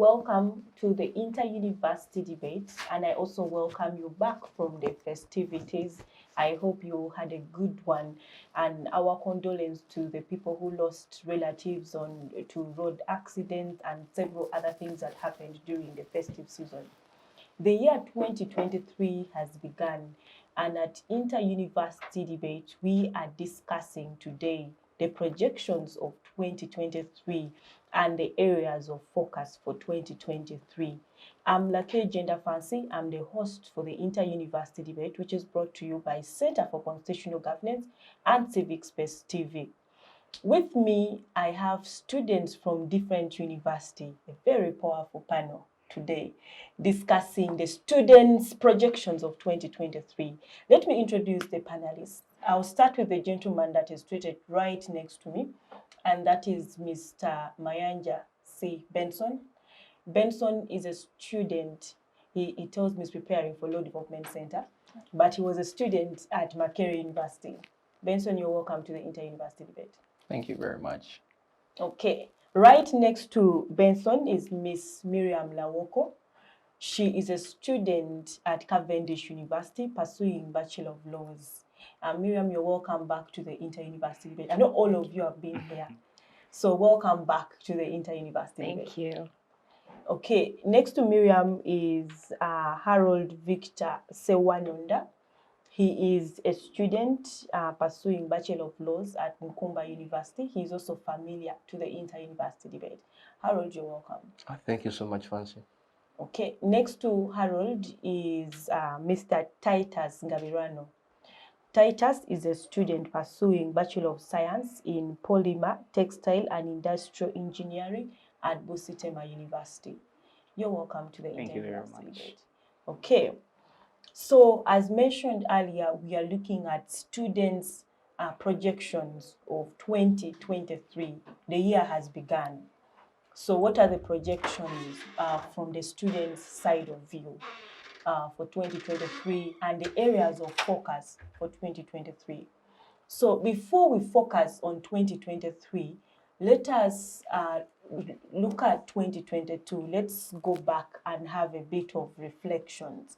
welcome to the inter-university debate, and I also welcome you back from the festivities. I hope you had a good one, and our condolence to the people who lost relatives to road accidents and several other things that happened during the festive season. The year 2023 has begun, and at Inter-University Debate, we are discussing today the projections of 2023 and the areas of focus for 2023. I'm Lake Gender Fancy. I'm the host for the Inter-University Debate, which is brought to you by Center for Constitutional Governance and Civic Space TV. With me, I have students from different universities, a very powerful panel today, discussing the students' projections of 2023. Let me introduce the panelists. I'll start with the gentleman that is seated right next to me, and that is Mr. Mayanja C. Benson. Benson is a student. He tells me he's preparing for Law Development Center, but he was a student at Makerere University. Benson, you're welcome to the Inter-University Debate. Thank you very much. Okay. Right next to Benson is Miss Miriam Lawoko. She is a student at Canvendish University pursuing Bachelor of Laws. Miriam, you're welcome back to the Inter-University Debate. I know all of you have been here. So welcome back to the Inter-University Debate. Thank you. Okay. Next to Miriam is Harold Victor Sewanonda. He is a student pursuing Bachelor of Laws at Nkumba University. He is also familiar to the Inter-University Debate. Harold, you're welcome. Thank you so much, Fancy. Okay, next to Harold is Mr. Titus Ngabirano. Titus is a student pursuing Bachelor of Science in Polymer, Textile and Industrial Engineering at Busitema University. You're welcome to the Inter-University Debate. Okay. So, as mentioned earlier, we are looking at students' projections of 2023. The year has begun. So, what are the projections from the students' side of view for 2023 and the areas of focus for 2023? So, before we focus on 2023, let us look at 2022. Let's go back and have a bit of reflections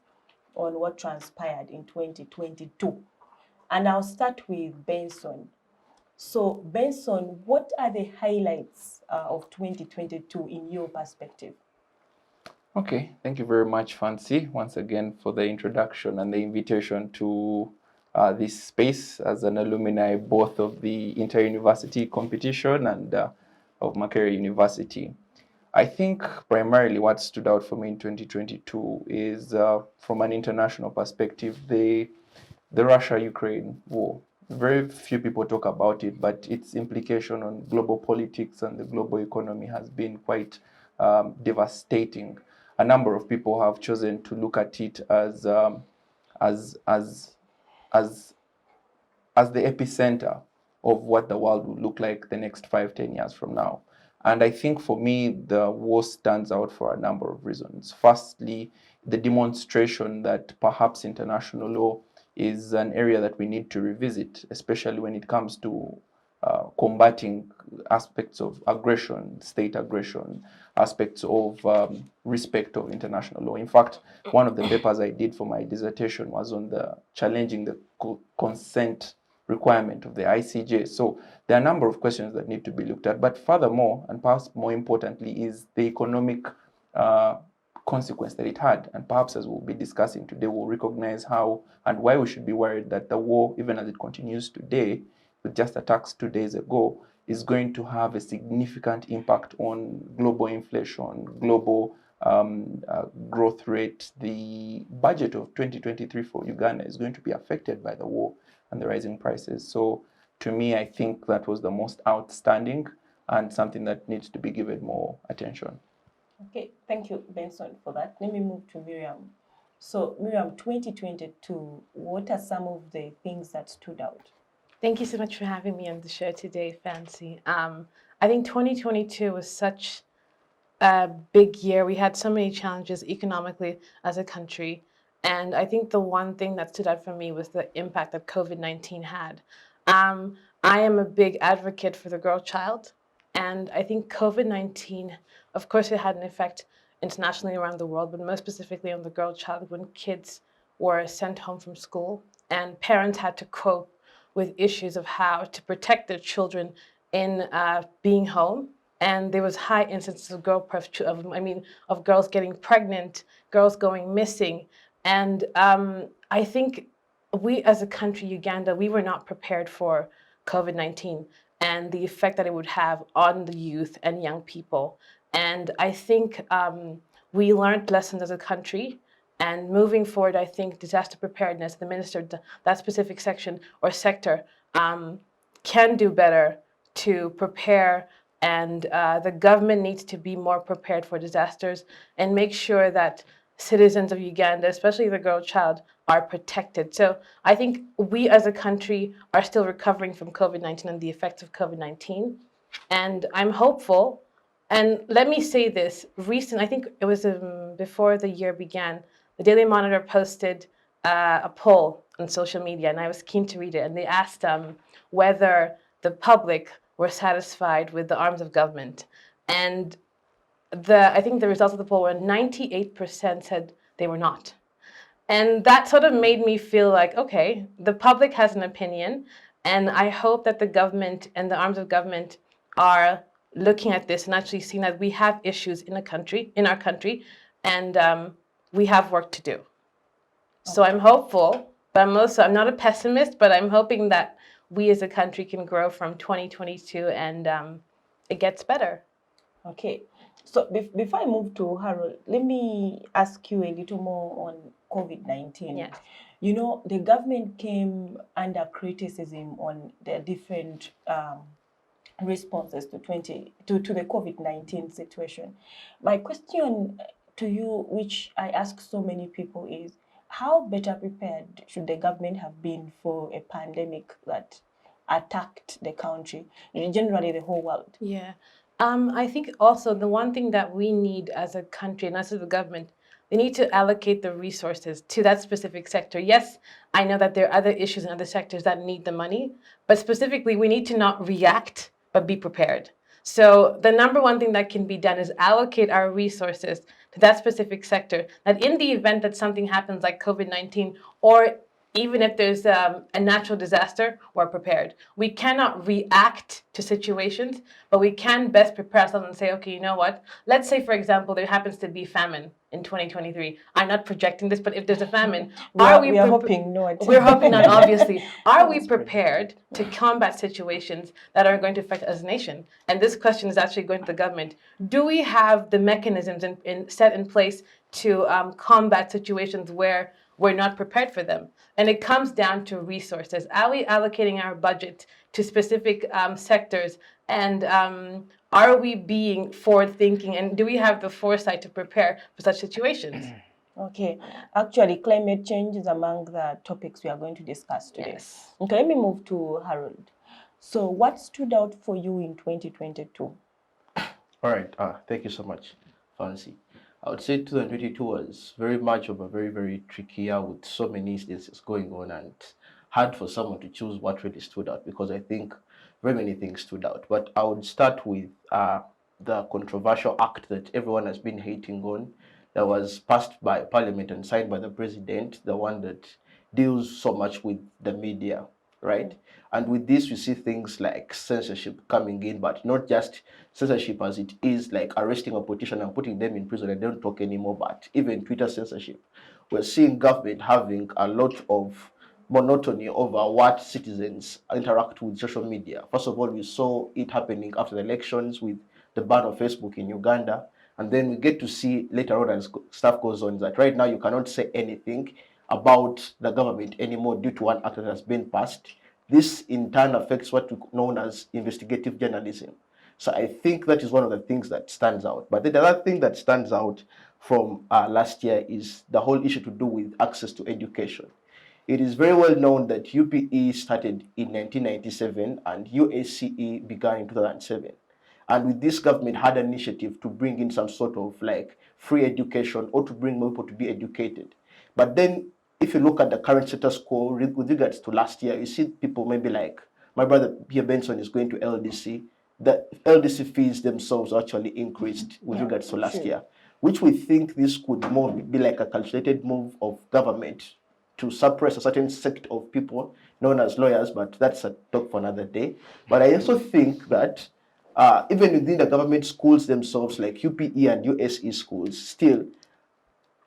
on what transpired in 2022. And I'll start with Benson. So, Benson, what are the highlights of 2022 in your perspective? Okay, thank you very much, Fancy, once again for the introduction and the invitation to this space as an alumni both of the inter-university competition and of Makerere University. I think primarily what stood out for me in 2022 is, from an international perspective, the Russia-Ukraine war. Very few people talk about it, but its implication on global politics and the global economy has been quite devastating. A number of people have chosen to look at it as the epicenter of what the world will look like the next 5-10 years from now. And I think for me, the war stands out for a number of reasons. Firstly, the demonstration that perhaps international law is an area that we need to revisit, especially when it comes to combating aspects of aggression, state aggression, aspects of respect of international law. In fact, one of the papers I did for my dissertation was on challenging the consent requirement of the ICJ. So there are a number of questions that need to be looked at. But furthermore, and perhaps more importantly, is the economic consequence that it had. And perhaps as we'll be discussing today, we'll recognize how and why we should be worried that the war, even as it continues today, with just attacks 2 days ago, is going to have a significant impact on global inflation, global growth rate. The budget of 2023 for Uganda is going to be affected by the war and the rising prices. So to me, I think that was the most outstanding and something that needs to be given more attention. Okay, thank you, Benson, for that. Let me move to Miriam. So, Miriam, 2022, what are some of the things that stood out? Thank you so much for having me on the show today, Fancy. I think 2022 was such a big year. We had so many challenges economically as a country. And I think the one thing that stood out for me was the impact that COVID-19 had. I am a big advocate for the girl child. And I think COVID-19, of course, it had an effect internationally around the world, but most specifically on the girl child when kids were sent home from school and parents had to cope with issues of how to protect their children in being home. And there was high instances of of girls getting pregnant, girls going missing. And I think we as a country, Uganda, we were not prepared for COVID-19 and the effect that it would have on the youth and young people. And I think we learned lessons as a country. And moving forward, I think disaster preparedness, the minister, that specific section or sector, can do better to prepare. And the government needs to be more prepared for disasters and make sure that citizens of Uganda, especially the girl child, are protected. So I think we as a country are still recovering from COVID-19 and the effects of COVID-19. And I'm hopeful. And let me say this, I think it was before the year began, the Daily Monitor posted a poll on social media, and I was keen to read it. And they asked whether the public were satisfied with the arms of government. And I think the results of the poll were 98% said they were not. And that sort of made me feel like, okay, the public has an opinion, and I hope that the government and the arms of government are looking at this and actually seeing that we have issues in our country, and we have work to do. So I'm hopeful, but I'm not a pessimist, but I'm hoping that we as a country can grow from 2022 and it gets better. Okay. So before I move to Harold, let me ask you a little more on COVID-19. Yes. You know, the government came under criticism on their different responses to the COVID-19 situation. My question to you, which I ask so many people, is how better prepared should the government have been for a pandemic that attacked the country, generally the whole world? Yeah. I think also the one thing that we need as a country and as a government, they need to allocate the resources to that specific sector. Yes, I know that there are other issues in other sectors that need the money, but specifically we need to not react, but be prepared. So the number one thing that can be done is allocate our resources to that specific sector, that in the event that something happens like COVID-19, or even if there's a natural disaster, we're prepared. We cannot react to situations, but we can best prepare ourselves and say, okay, you know what? Let's say, for example, there happens to be famine in 2023. I'm not projecting this, but if there's a famine, we are hoping not. We're hoping not, obviously. Are we prepared to combat situations that are going to affect us as a nation? And this question is actually going to the government. Do we have the mechanisms set in place to combat situations where we're not prepared for them? And it comes down to resources. Are we allocating our budget to specific sectors? And are we being forward-thinking? And do we have the foresight to prepare for such situations? Okay. Actually, climate change is among the topics we are going to discuss today. Yes. Okay, let me move to Harold. So what stood out for you in 2022? All right. Thank you so much, Fancy. I would say 2022 was very much of a very, very tricky year with so many instances going on and hard for someone to choose what really stood out because I think very many things stood out. But I would start with the controversial act that everyone has been hating on that was passed by Parliament and signed by the President, the one that deals so much with the media, right? And with this, we see things like censorship coming in, but not just censorship as it is like arresting a politician and putting them in prison and they don't talk anymore, but even Twitter censorship. We're seeing government having a lot of monotony over what citizens interact with social media. First of all, we saw it happening after the elections with the ban of Facebook in Uganda. And then we get to see later on as stuff goes on that right now you cannot say anything about the government anymore due to one act that has been passed. This in turn affects what we known as investigative journalism. So I think that is one of the things that stands out. But the other thing that stands out from last year is the whole issue to do with access to education. It is very well known that UPE started in 1997 and UACE began in 2007. And with this government had an initiative to bring in some sort of like free education or to bring more people to be educated. But then if you look at the current status quo with regards to last year, you see people maybe like my brother here Benson is going to LDC. the LDC fees themselves actually increased with regards to last year, which we think this could more be like a calculated move of government to suppress a certain sect of people known as lawyers, but that's a talk for another day. But I also think that even within the government schools themselves, like UPE and USE schools, still,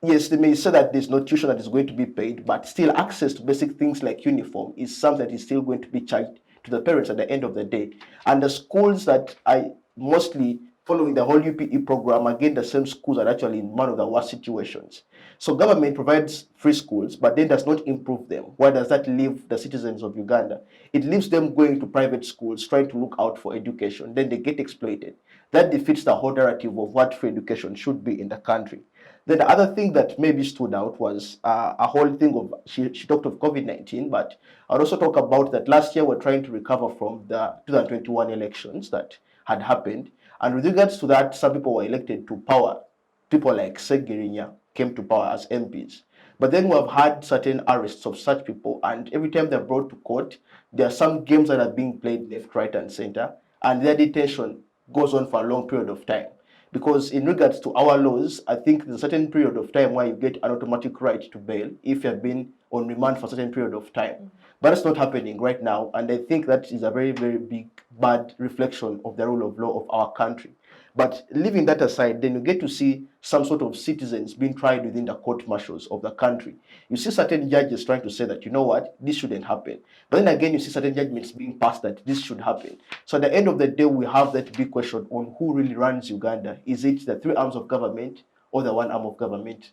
yes, they may say that there's no tuition that is going to be paid, but still access to basic things like uniform is something that is still going to be charged to the parents at the end of the day. And the schools that I mostly following the whole UPE program, again, the same schools are actually in one of the worst situations. So government provides free schools, but then does not improve them. Why does that leave the citizens of Uganda? It leaves them going to private schools, trying to look out for education. Then they get exploited. That defeats the whole narrative of what free education should be in the country. Then the other thing that maybe stood out was a whole thing of, she talked of COVID-19, but I'd also talk about that last year we're trying to recover from the 2021 elections that had happened. And with regards to that, some people were elected to power. People like Segirinya came to power as MPs. But then we have had certain arrests of such people, and every time they're brought to court, there are some games that are being played left, right, and center, and their detention goes on for a long period of time. Because in regards to our laws, I think there's a certain period of time where you get an automatic right to bail if you have been on remand for a certain period of time. But it's not happening right now, and I think that is a very, very big, bad reflection of the rule of law of our country. But leaving that aside, then you get to see some sort of citizens being tried within the court martials of the country. You see certain judges trying to say that, you know what, this shouldn't happen. But then again, you see certain judgments being passed that this should happen. So at the end of the day, we have that big question on who really runs Uganda. Is it the three arms of government or the one arm of government?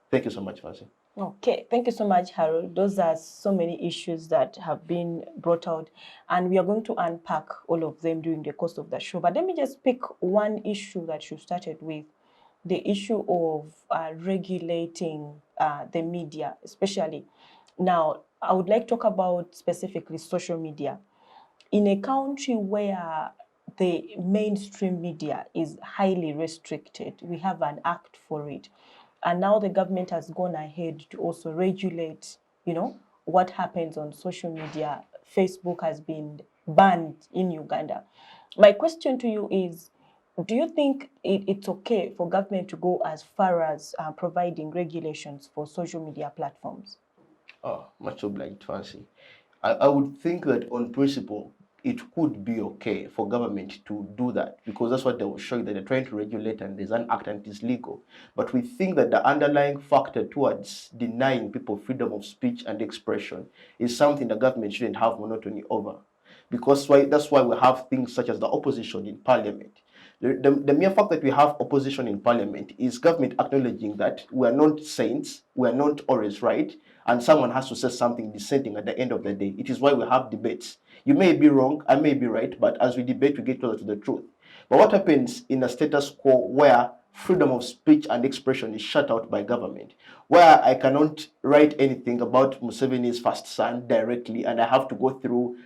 Thank you so much, Mercy. Okay, thank you so much, Harold. Those are so many issues that have been brought out, and we are going to unpack all of them during the course of the show. But let me just pick one issue that you started with, the issue of regulating the media, especially. Now, I would like to talk about specifically social media. In a country where the mainstream media is highly restricted, we have an act for it. And now the government has gone ahead to also regulate, what happens on social media. Facebook has been banned in Uganda. My question to you is, do you think it's okay for government to go as far as providing regulations for social media platforms? Oh, much obliged, Fancy. I would think that on principle, it could be okay for government to do that because that's what they will show you that they're trying to regulate and there's an act and it is legal. But we think that the underlying factor towards denying people freedom of speech and expression is something the government shouldn't have monotony over. Because that's why we have things such as the opposition in parliament. The mere fact that we have opposition in parliament is government acknowledging that we are not saints, we are not always right, and someone has to say something dissenting at the end of the day. It is why we have debates. You may be wrong, I may be right, but as we debate, we get closer to the truth. But what happens in a status quo where freedom of speech and expression is shut out by government, where I cannot write anything about Museveni's first son directly, and I have to go through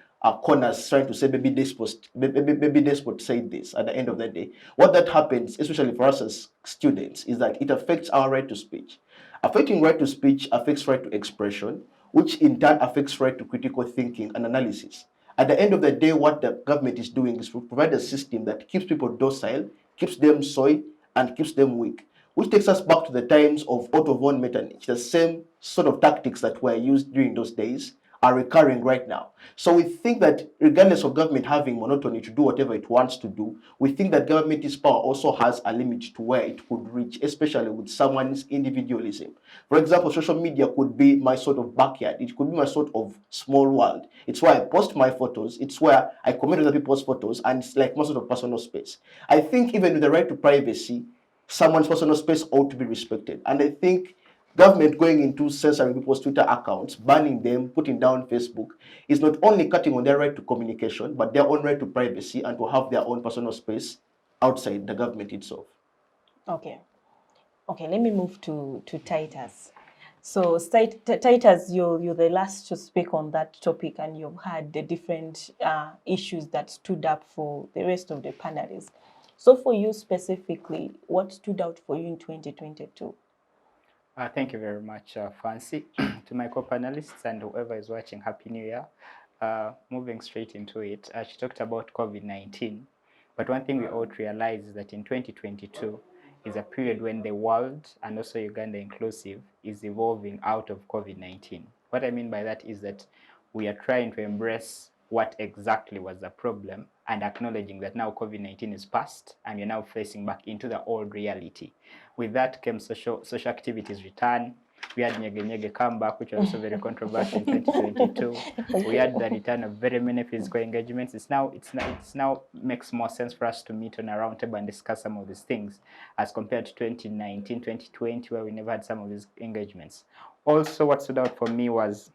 corners trying to say maybe despot said this at the end of the day. What that happens, especially for us as students, is that it affects our right to speech. Affecting right to speech affects right to expression, which in turn affects right to critical thinking and analysis. At the end of the day, what the government is doing is to provide a system that keeps people docile, keeps them soy, and keeps them weak. Which takes us back to the times of Otto von Metternich. The same sort of tactics that were used during those days are recurring right now. So we think that regardless of government having monotony to do whatever it wants to do, we think that government's power also has a limit to where it could reach, especially with someone's individualism. For example, social media could be my sort of backyard. It could be my sort of small world. It's where I post my photos. It's where I comment other people's photos, and it's like my sort of personal space. I think even with the right to privacy, someone's personal space ought to be respected. And I think government going into censoring people's Twitter accounts, banning them, putting down Facebook, is not only cutting on their right to communication, but their own right to privacy and to have their own personal space outside the government itself. Okay, let me move to Titus. So Titus, you're the last to speak on that topic, and you've had the different issues that stood up for the rest of the panelists. So for you specifically, what stood out for you in 2022? Thank you very much, Fancy. To my co-panelists and whoever is watching, Happy New Year. Moving straight into it, she talked about COVID-19. But one thing we ought to realize is that in 2022 is a period when the world, and also Uganda inclusive, is evolving out of COVID-19. What I mean by that is that we are trying to embrace what exactly was the problem and acknowledging that now COVID-19 is past and we're now facing back into the old reality. With that came social activities return. We had Nyege Nyege comeback, which was also very controversial in 2022. We had the return of very many physical engagements. It's now makes more sense for us to meet on a round table and discuss some of these things as compared to 2019, 2020, where we never had some of these engagements. Also, what stood out for me was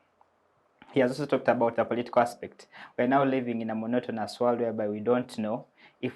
he has also talked about the political aspect. We're now living in a monotonous world whereby we don't know if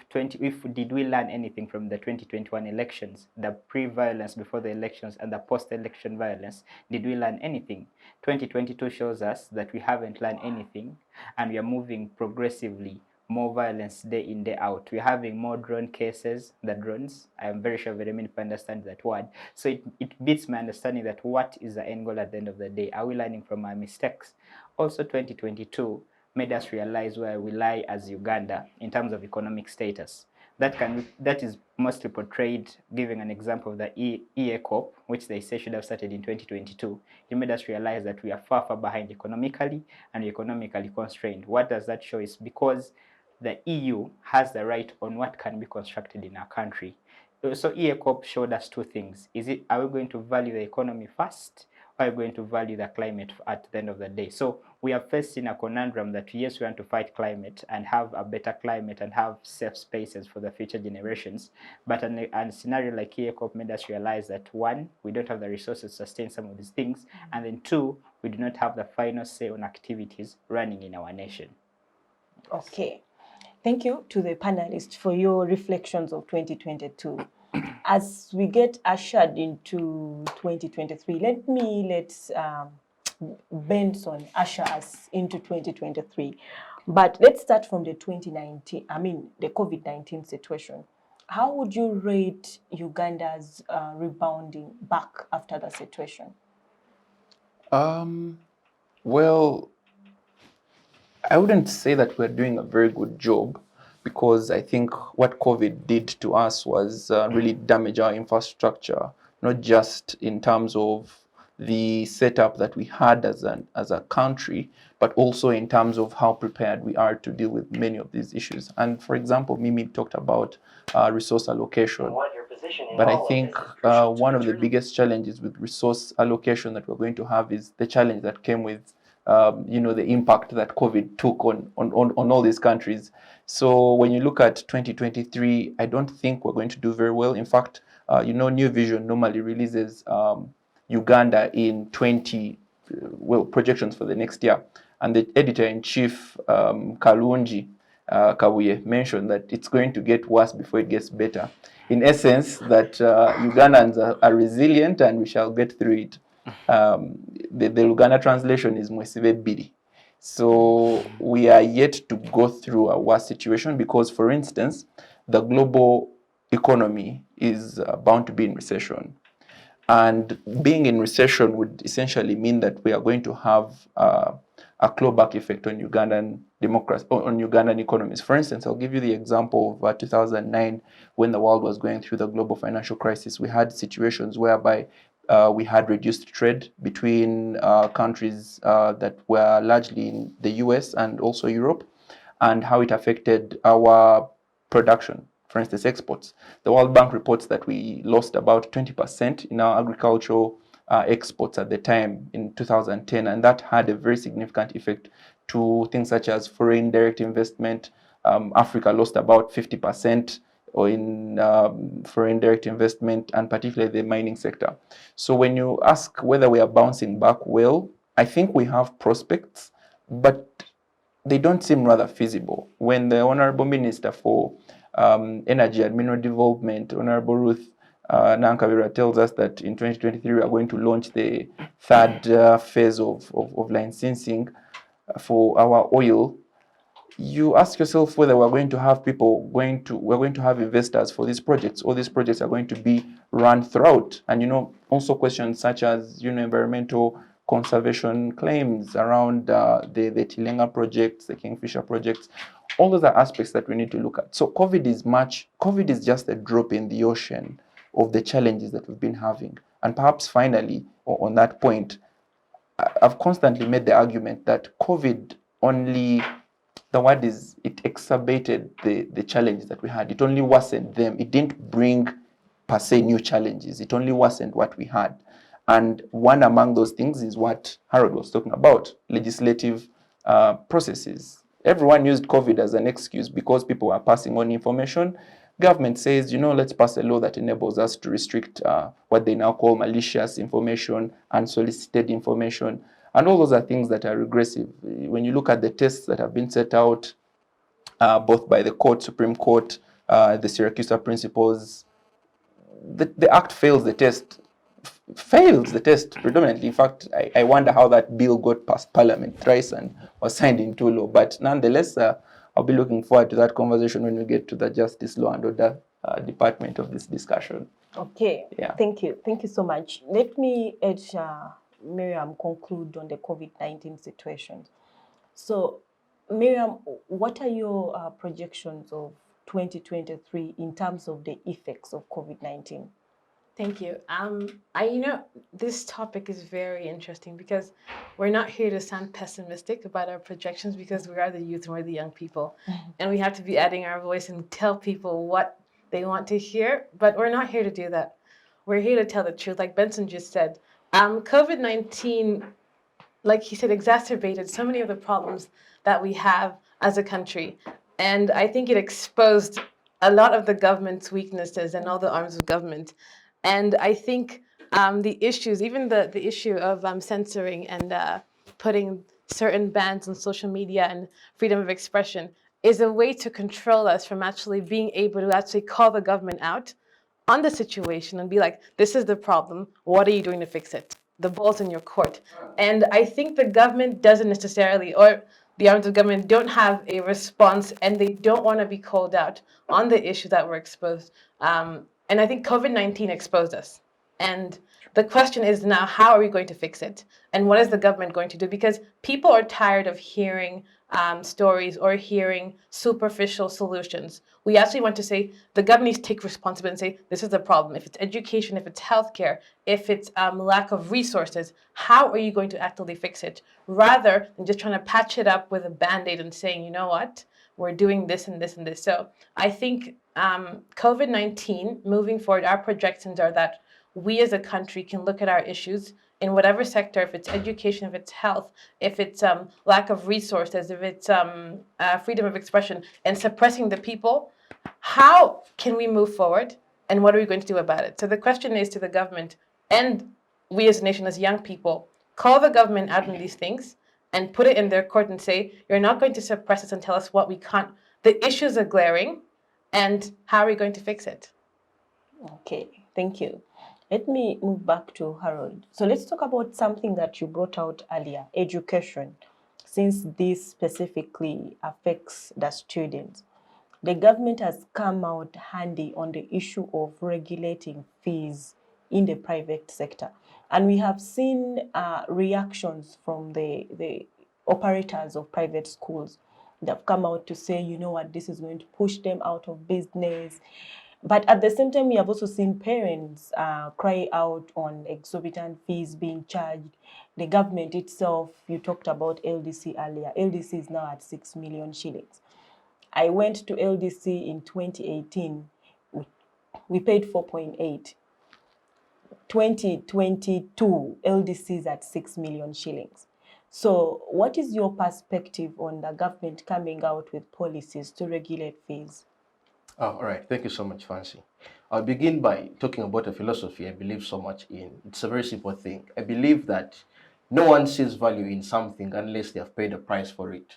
did we learn anything from the 2021 elections, the pre-violence before the elections and the post-election violence. Did we learn anything? 2022 shows us that we haven't learned anything, and we are moving progressively more violence day in, day out. We're having more drone cases, the drones. I am very sure very many people understand that word. So it beats my understanding that what is the end goal at the end of the day? Are we learning from our mistakes? Also, 2022 made us realize where we lie as Uganda in terms of economic status. That is mostly portrayed, giving an example of the EACOP, which they say should have started in 2022. It made us realize that we are far behind economically and economically constrained. What does that show? Is because the EU has the right on what can be constructed in our country. So EACOP showed us two things. Are we going to value the economy first, or are we going to value the climate at the end of the day? So we are facing a conundrum that yes, we want to fight climate and have a better climate and have safe spaces for the future generations. But a scenario like EACOP made us realize that one, we don't have the resources to sustain some of these things, and then two, we do not have the final say on activities running in our nation. Okay. Thank you to the panelists for your reflections of 2022. As we get ushered into 2023, let Benson usher us into 2023. But let's start from the the COVID-19 situation. How would you rate Uganda's rebounding back after the situation? Well, I wouldn't say that we're doing a very good job, because I think what COVID did to us was really damage our infrastructure, not just in terms of the setup that we had as a country, but also in terms of how prepared we are to deal with many of these issues. And for example, Mimi talked about resource allocation. But I think one of the biggest challenges with resource allocation that we're going to have is the challenge that came with the impact that COVID took on all these countries. So when you look at 2023, I don't think we're going to do very well. In fact, New Vision normally releases Uganda in projections for the next year. And the editor-in-chief, Kalunji Kabuye, mentioned that it's going to get worse before it gets better. In essence, that Ugandans are resilient and we shall get through it. The Luganda translation is Mwesibe Bidi. So we are yet to go through a worse situation because, for instance, the global economy is bound to be in recession. And being in recession would essentially mean that we are going to have a clawback effect on Ugandan democracy, on Ugandan economies. For instance, I'll give you the example of 2009, when the world was going through the global financial crisis. We had situations whereby we had reduced trade between countries that were largely in the US and also Europe, and how it affected our production. For instance, exports. The World Bank reports that we lost about 20% in our agricultural exports at the time in 2010, and that had a very significant effect to things such as foreign direct investment. Africa lost about 50% in foreign direct investment, and particularly the mining sector. So when you ask whether we are bouncing back well, I think we have prospects, but they don't seem rather feasible. When the Honorable Minister for Energy and Mineral Development, Honorable Ruth Ngabirano, tells us that in 2023 we are going to launch the third phase of licensing for our oil, you ask yourself whether we're going to have we're going to have investors for these projects, or these projects are going to be run throughout. And also questions such as environmental conservation claims around the Tilenga projects, the Kingfisher projects. all those are aspects that we need to look at. So COVID is just a drop in the ocean of the challenges that we've been having. And perhaps finally, on that point, I've constantly made the argument that COVID only, the word is, it exacerbated the challenges that we had. It only worsened them. It didn't bring per se new challenges. It only worsened what we had. And one among those things is what Harold was talking about, legislative processes. Everyone used COVID as an excuse because people were passing on information. Government says, let's pass a law that enables us to restrict what they now call malicious information, unsolicited information. And all those are things that are regressive. When you look at the tests that have been set out, both by the court, Supreme Court, the Syracuse principles, the act fails the test predominantly. In fact, I wonder how that bill got past Parliament thrice and was signed into law. But nonetheless, I'll be looking forward to that conversation when we get to the Justice, Law and Order department of this discussion. Okay, Yeah. Thank you so much. Let me, Miriam, conclude on the COVID-19 situation. So, Miriam, what are your projections of 2023 in terms of the effects of COVID-19? Thank you. This topic is very interesting because we're not here to sound pessimistic about our projections because we are the youth and we're the young people. And we have to be adding our voice and tell people what they want to hear, but we're not here to do that. We're here to tell the truth. Like Benson just said, COVID-19, like he said, exacerbated so many of the problems that we have as a country. And I think it exposed a lot of the government's weaknesses and all the arms of government. And I think the issues, even the issue of censoring and putting certain bans on social media and freedom of expression is a way to control us from actually being able to actually call the government out on the situation and be like, this is the problem. What are you doing to fix it? The ball's in your court. And I think the government doesn't necessarily, or the arms of government don't have a response and they don't want to be called out on the issue that were exposed. And I think COVID-19 exposed us. And the question is now, how are we going to fix it? And what is the government going to do? Because people are tired of hearing stories or hearing superficial solutions. We actually want to say the government needs to take responsibility and say, this is the problem. If it's education, if it's healthcare, if it's lack of resources, how are you going to actively fix it? Rather than just trying to patch it up with a Band-Aid and saying, you know what, we're doing this and this and this. So I think COVID-19, moving forward, our projections are that we as a country can look at our issues in whatever sector, if it's education, if it's health, if it's lack of resources, if it's freedom of expression and suppressing the people, how can we move forward and what are we going to do about it? So the question is to the government and we as a nation, as young people, call the government out on these things and put it in their court and say, you're not going to suppress us and tell us what we can't. The issues are glaring and how are we going to fix it? Okay, thank you. Let me move back to Harold. So let's talk about something that you brought out earlier, education. Since this specifically affects the students, the government has come out handy on the issue of regulating fees in the private sector. And we have seen reactions from the operators of private schools that have come out to say, you know what, this is going to push them out of business. But at the same time, we have also seen parents cry out on exorbitant fees being charged. The government itself, you talked about LDC earlier. LDC is now at 6 million shillings. I went to LDC in 2018. We paid 4.8. 2022, LDC is at 6 million shillings. So what is your perspective on the government coming out with policies to regulate fees? All right, thank you so much, Fancy. I'll begin by talking about a philosophy I believe so much in. It's a very simple thing. I believe that no one sees value in something unless they have paid a price for it.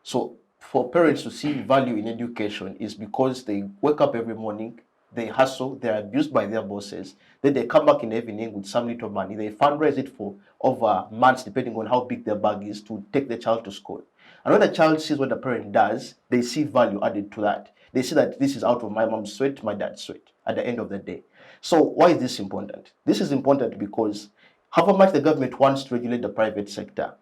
So for parents to see value in education is because they wake up every morning, they hustle, they're abused by their bosses, then they come back in the evening with some little money, they fundraise it for over months depending on how big their bag is to take the child to school. And when the child sees what the parent does, they see value added to that. They see that this is out of my mom's sweat, my dad's sweat at the end of the day. So why is this important? This is important because however much the government wants to regulate the private sector,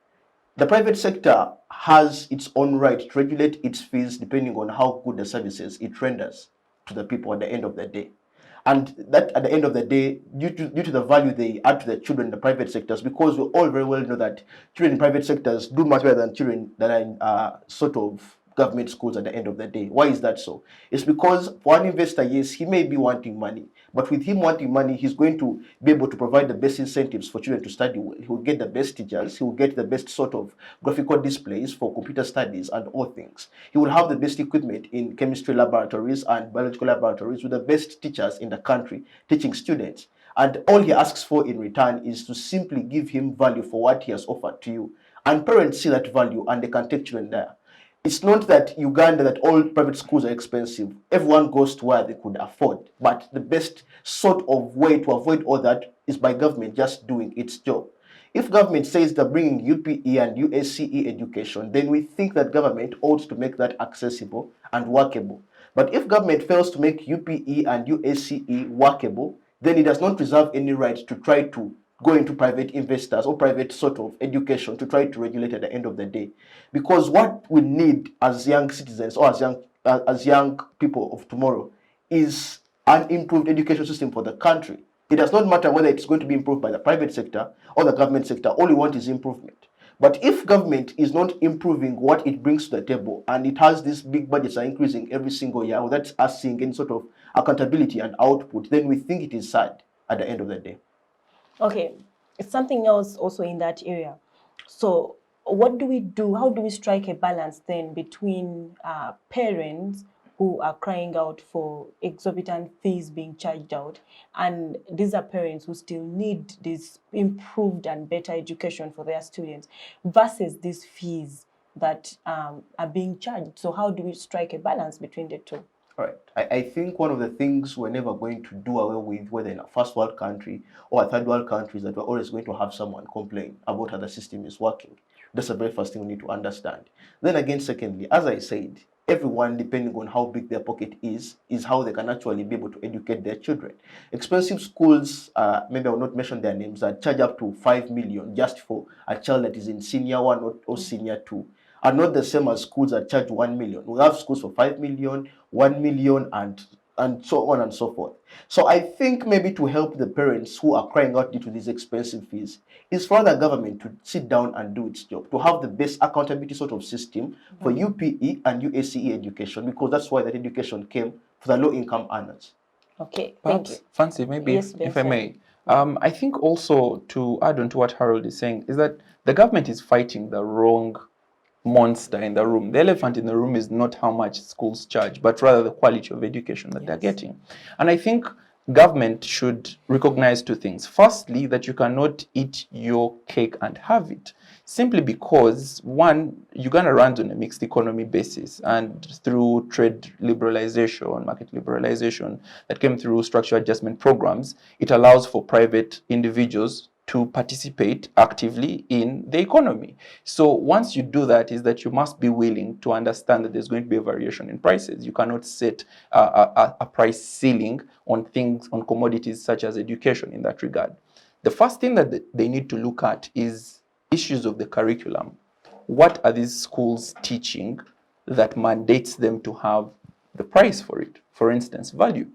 The private sector has its own right to regulate its fees depending on how good the services it renders to the people at the end of the day. And that at the end of the day, due to the value they add to the children in the private sectors, because we all very well know that children in private sectors do much better than children that are in sort of government schools at the end of the day. Why is that so? It's because for an investor, yes, he may be wanting money, but with him wanting money, he's going to be able to provide the best incentives for children to study well. He will get the best teachers, he will get the best sort of graphical displays for computer studies and all things. He will have the best equipment in chemistry laboratories and biological laboratories with the best teachers in the country teaching students. And all he asks for in return is to simply give him value for what he has offered to you. And parents see that value and they can take children there. It's not that Uganda, that all private schools are expensive. Everyone goes to where they could afford. But the best sort of way to avoid all that is by government just doing its job. If government says they're bringing UPE and USCE education, then we think that government ought to make that accessible and workable. But if government fails to make UPE and USCE workable, then it does not reserve any right to try to go into private investors or private sort of education to try to regulate at the end of the day. Because what we need as young citizens or as young people of tomorrow is an improved education system for the country. It does not matter whether it's going to be improved by the private sector or the government sector. All we want is improvement. But if government is not improving what it brings to the table, and it has these big budgets are increasing every single year without us seeing any sort of accountability and output, then we think it is sad at the end of the day. Okay, it's something else also in that area. So what do we do? How do we strike a balance then between parents who are crying out for exorbitant fees being charged out, and these are parents who still need this improved and better education for their students, versus these fees that are being charged? So how do we strike a balance between the two? Right. I think one of the things we're never going to do away with, whether in a first world country or a third world country, is that we're always going to have someone complain about how the system is working. That's the very first thing we need to understand. Then again, secondly, as I said, everyone, depending on how big their pocket is how they can actually be able to educate their children. Expensive schools, maybe I will not mention their names, that charge up to 5 million just for a child that is in senior 1 or senior 2. Are not the same as schools that charge 1 million. We have schools for 5 million, 1 million, and so on and so forth. So I think maybe to help the parents who are crying out due to these expensive fees is for the government to sit down and do its job, to have the best accountability sort of system for UPE and USCE education, because that's why that education came for the low-income earners. Okay, thank you. Perhaps, Fancy, maybe Yes, if I Benson. may. I think also to add on to what Harold is saying is that the government is fighting the wrong monster in the room. The elephant in the room is not how much schools charge, but rather the quality of education that they're getting. And I think government should recognize two things. Firstly, that you cannot eat your cake and have it, simply because, one, Uganda runs on a mixed economy basis, and through trade liberalization, market liberalization that came through structural adjustment programs, it allows for private individuals to participate actively in the economy. So once you do that, is that you must be willing to understand that there's going to be a variation in prices. You cannot set a price ceiling on things, on commodities such as education in that regard. The first thing that they need to look at is issues of the curriculum. What are these schools teaching that mandates them to have the price for it? For instance, value.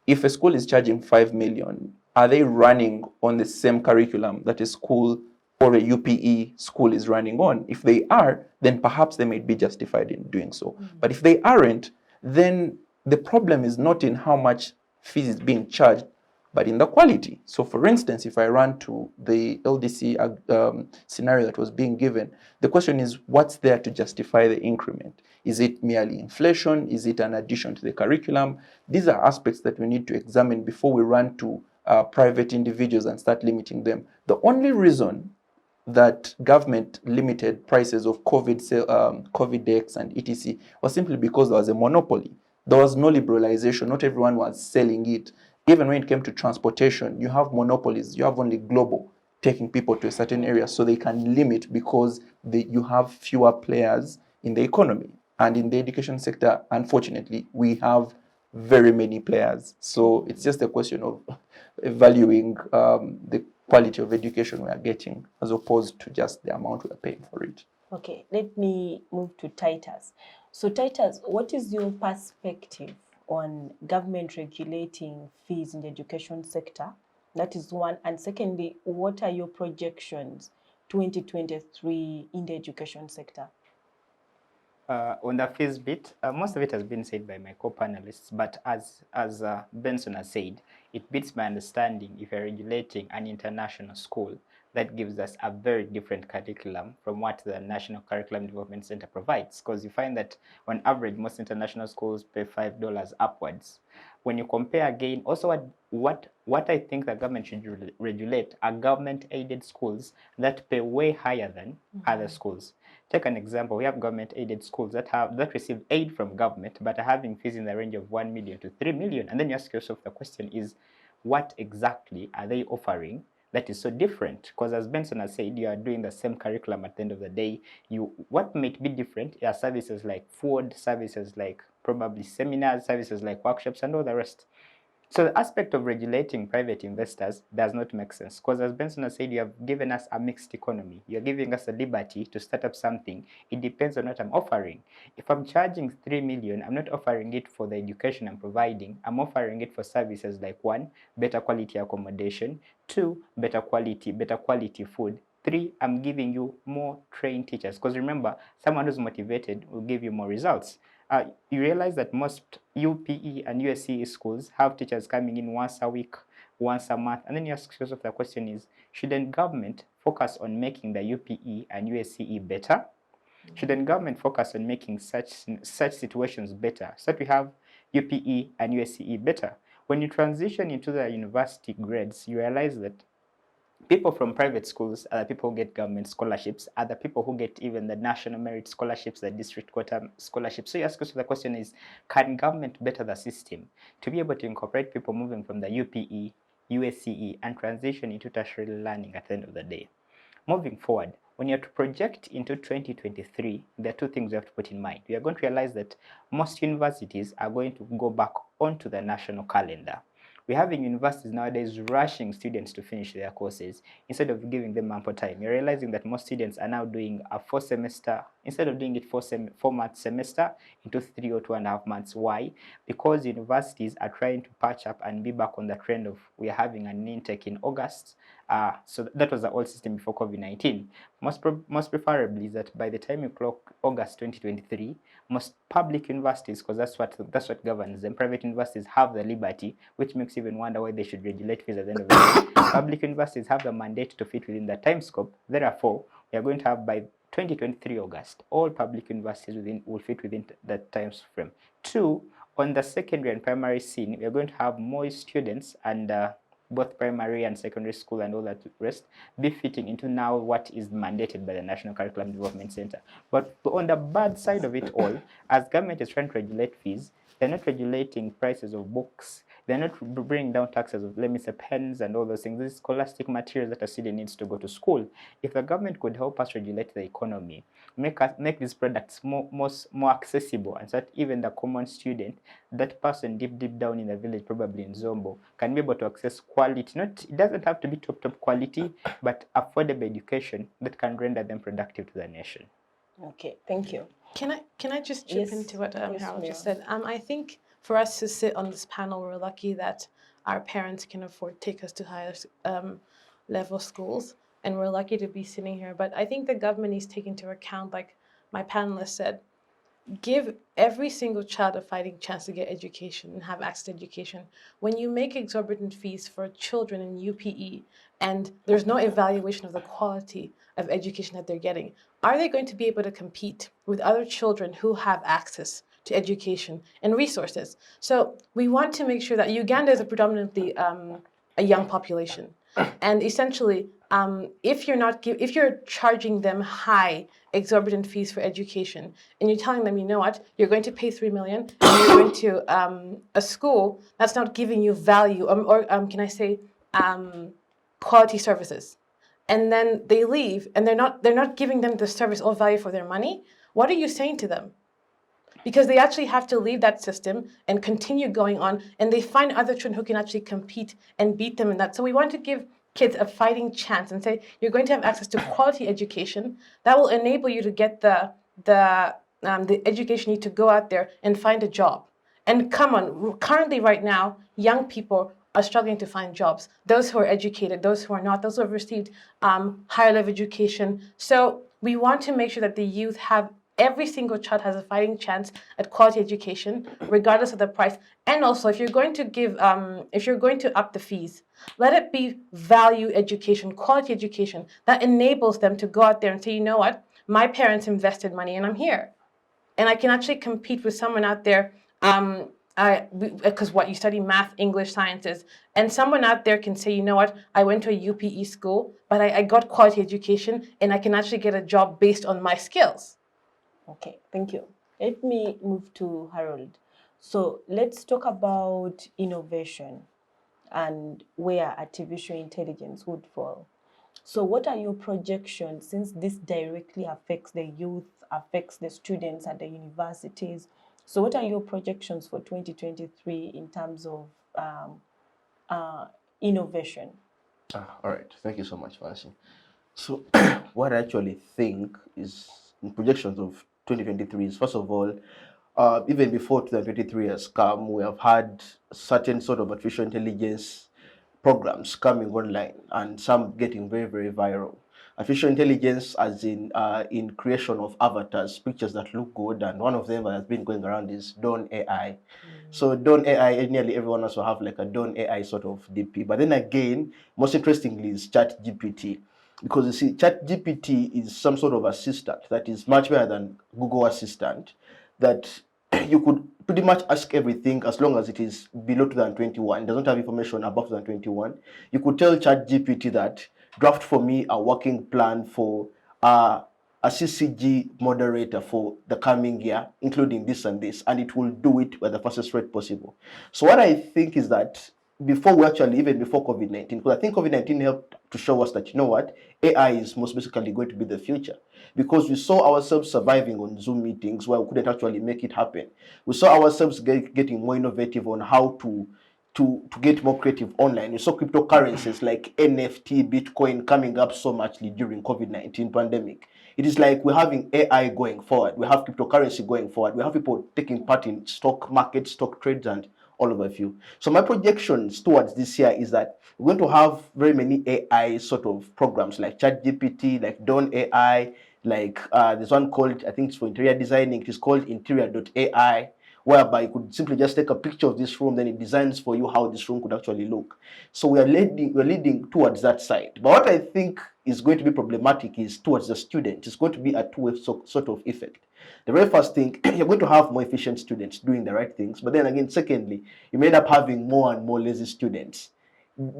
If a school is charging 5 million, are they running on the same curriculum that a school or a UPE school is running on? If they are, then perhaps they might be justified in doing so. But if they aren't, then the problem is not in how much fees is being charged, but in the quality. So for instance, if I run to the LDC scenario that was being given, the question is, what's there to justify the increment? Is it merely inflation? Is it an addition to the curriculum? These are aspects that we need to examine before we run to private individuals and start limiting them. The only reason that government limited prices of COVID decks and etc. was simply because there was a monopoly. There was no liberalization. Not everyone was selling it. Even when it came to transportation, you have monopolies. You have only Global taking people to a certain area, so they can limit because you have fewer players in the economy. And in the education sector, unfortunately, we have very many players. So it's just a question of valuing the quality of education we are getting as opposed to just the amount we are paying for it. Okay, let me move to Titus. So Titus, what is your perspective on government regulating fees in the education sector? That is one. And secondly, what are your projections 2023 in the education sector? On the fees bit, most of it has been said by my co-panelists, but as Benson has said, it beats my understanding if you're regulating an international school that gives us a very different curriculum from what the National Curriculum Development Center provides, because you find that on average, most international schools pay $5 upwards. When you compare again, also what I think the government should regulate are government-aided schools that pay way higher than other schools. Take an example, we have government-aided schools that receive aid from government but are having fees in the range of 1 million to 3 million. And then you ask yourself, the question is, what exactly are they offering that is so different? Because as Benson has said, you are doing the same curriculum at the end of the day. What might be different are services like food, services like probably seminars, services like workshops, and all the rest. So the aspect of regulating private investors does not make sense, because as Benson has said, you have given us a mixed economy. You're giving us a liberty to start up something. It depends on what I'm offering. If I'm charging 3 million, I'm not offering it for the education I'm providing. I'm offering it for services like 1, better quality accommodation, 2, better quality food. 3, I'm giving you more trained teachers, because remember, someone who's motivated will give you more results. You realize that most UPE and USCE schools have teachers coming in once a week, once a month, and then you ask yourself, the question is, shouldn't government focus on making the UPE and USCE better? Shouldn't government focus on making such situations better, so that we have UPE and USCE better? When you transition into the university grades, you realize that people from private schools are the people who get government scholarships, are the people who get even the national merit scholarships, the district quota scholarships. So you ask yourself, the question is, can government better the system to be able to incorporate people moving from the UPE, USCE, and transition into tertiary learning at the end of the day? Moving forward, when you have to project into 2023, there are two things you have to put in mind. You are going to realize that most universities are going to go back onto the national calendar. We're having universities nowadays rushing students to finish their courses instead of giving them ample time. You're realizing that most students are now doing a 4-semester, instead of doing it 4-month semester, into 3 or 2.5 months. Why? Because universities are trying to patch up and be back on the trend of we are having an intake in August. So that was the old system before COVID-19. Most preferably is that by the time you clock August 2023, most public universities, because that's what governs them, private universities have the liberty, which makes you even wonder why they should regulate fees at the end of the day. Public universities have the mandate to fit within the time scope. Therefore, we are going to have by 2023 August, all public universities will fit within that time frame. 2, on the secondary and primary scene, we are going to have more students and both primary and secondary school and all that rest be fitting into now what is mandated by the National Curriculum Development Center. But on the bad side of it all, as government is trying to regulate fees, they're not regulating prices of books. They're not bringing down taxes of, let me say, pens and all those things. These scholastic materials that a student needs to go to school. If the government could help us regulate the economy, make these products more accessible, and so that even the common student, that person deep down in the village, probably in Zombo, can be able to access quality. It doesn't have to be top quality, but affordable education that can render them productive to the nation. Okay, thank you. Can I just chip Yes, into what yes, Harold just Miriam. said? I think for us to sit on this panel, we're lucky that our parents can afford to take us to higher level schools, and we're lucky to be sitting here. But I think the government needs to take into account, like my panelist said, give every single child a fighting chance to get education and have access to education. When you make exorbitant fees for children in UPE and there's no evaluation of the quality of education that they're getting, are they going to be able to compete with other children who have access to education and resources? So we want to make sure that Uganda is a predominantly a young population. And essentially, if you're charging them high, exorbitant fees for education, and you're telling them, you know what, you're going to pay 3 million, and you're going to a school that's not giving you value, or can I say, quality services, and then they leave, and they're not giving them the service or value for their money. What are you saying to them? Because they actually have to leave that system and continue going on, and they find other children who can actually compete and beat them in that. So we want to give kids a fighting chance and say you're going to have access to quality education that will enable you to get the education you need to go out there and find a job. And come on, currently right now, young people are struggling to find jobs. Those who are educated, those who are not, those who have received higher level education. So we want to make sure that the youth have every single child has a fighting chance at quality education, regardless of the price. And also, if you're going to if you're going to up the fees, let it be value education, quality education that enables them to go out there and say, you know what, my parents invested money and I'm here. And I can actually compete with someone out there, because what you study math, English, sciences, and someone out there can say, you know what, I went to a UPE school, but I got quality education and I can actually get a job based on my skills. Okay, thank you. Let me move to Harold. So let's talk about innovation and where artificial intelligence would fall. So what are your projections, since this directly affects the youth, affects the students at the universities? So what are your projections for 2023 in terms of innovation? All right. Thank you so much, Fancy. So, what I actually think is in projections of 2023 is, first of all, even before 2023 has come, we have had certain sort of artificial intelligence programs coming online and some getting very, very viral. Artificial intelligence as in creation of avatars, pictures that look good, and one of them that has been going around is Dawn AI. So Dawn AI, nearly everyone also have like a Dawn AI sort of DP. But then again, most interestingly is Chat GPT. Because you see, Chat GPT is some sort of assistant that is much better than Google Assistant, that you could pretty much ask everything as long as it is below 2021, it doesn't have information above 2021. You could tell Chat GPT that draft for me a working plan for a CCG moderator for the coming year, including this and this, and it will do it at the fastest rate possible. So what I think is that before we actually, even before COVID-19, because I think COVID-19 helped to show us that, you know what, AI is most basically going to be the future. Because we saw ourselves surviving on Zoom meetings where we couldn't actually make it happen. We saw ourselves getting more innovative on how to get more creative online. We saw cryptocurrencies like NFT, Bitcoin coming up so much during COVID-19 pandemic. It is like we're having AI going forward. We have cryptocurrency going forward. We have people taking part in stock market, stock trades, and all of a few. So my projections towards this year is that we're going to have very many AI sort of programs like ChatGPT, like Dawn AI, like there's one called, I think it's for interior designing, it is called interior.ai, whereby you could simply just take a picture of this room, then it designs for you how this room could actually look. So we're leading towards that side. But what I think is going to be problematic is towards the student. It's going to be a two-way sort of effect. The very first thing, you're going to have more efficient students doing the right things. But then again, secondly, you may end up having more and more lazy students,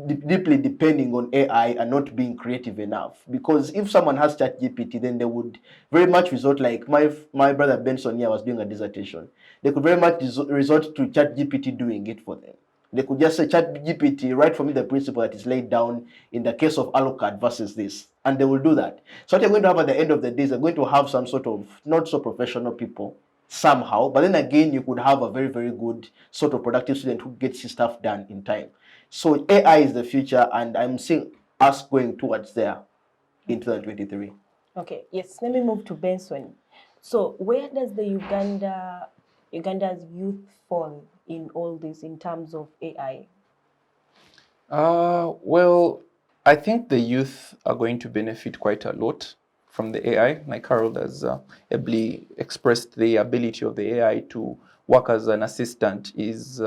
deeply depending on AI and not being creative enough. Because if someone has ChatGPT, then they would very much resort, like my brother Benson here was doing a dissertation. They could very much resort to ChatGPT doing it for them. They could just say, ChatGPT, write for me the principle that is laid down in the case of ALOCAD versus this. And they will do that. So what you're going to have at the end of the day is you're going to have some sort of not so professional people somehow. But then again, you could have a very, very good sort of productive student who gets his stuff done in time. So AI is the future, and I'm seeing us going towards there in 2023. Okay, yes, let me move to Benson. So where does the Uganda's youth fall in all this in terms of AI? Well, I think the youth are going to benefit quite a lot from the AI. Like Harold has ably expressed, the ability of the AI to work as an assistant is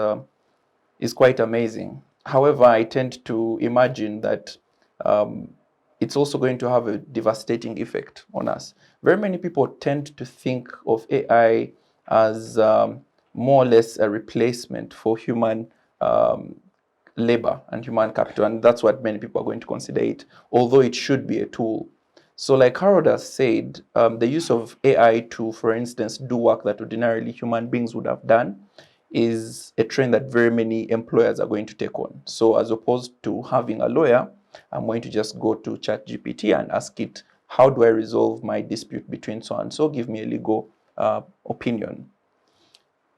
quite amazing. However, I tend to imagine that it's also going to have a devastating effect on us. Very many people tend to think of AI as more or less a replacement for human labor and human capital, and that's what many people are going to consider it, although it should be a tool. So like Harold has said, the use of AI to, for instance, do work that ordinarily human beings would have done is a trend that very many employers are going to take on. So as opposed to having a lawyer, I'm going to just go to ChatGPT and ask it, how do I resolve my dispute between so and so? Give me a legal opinion.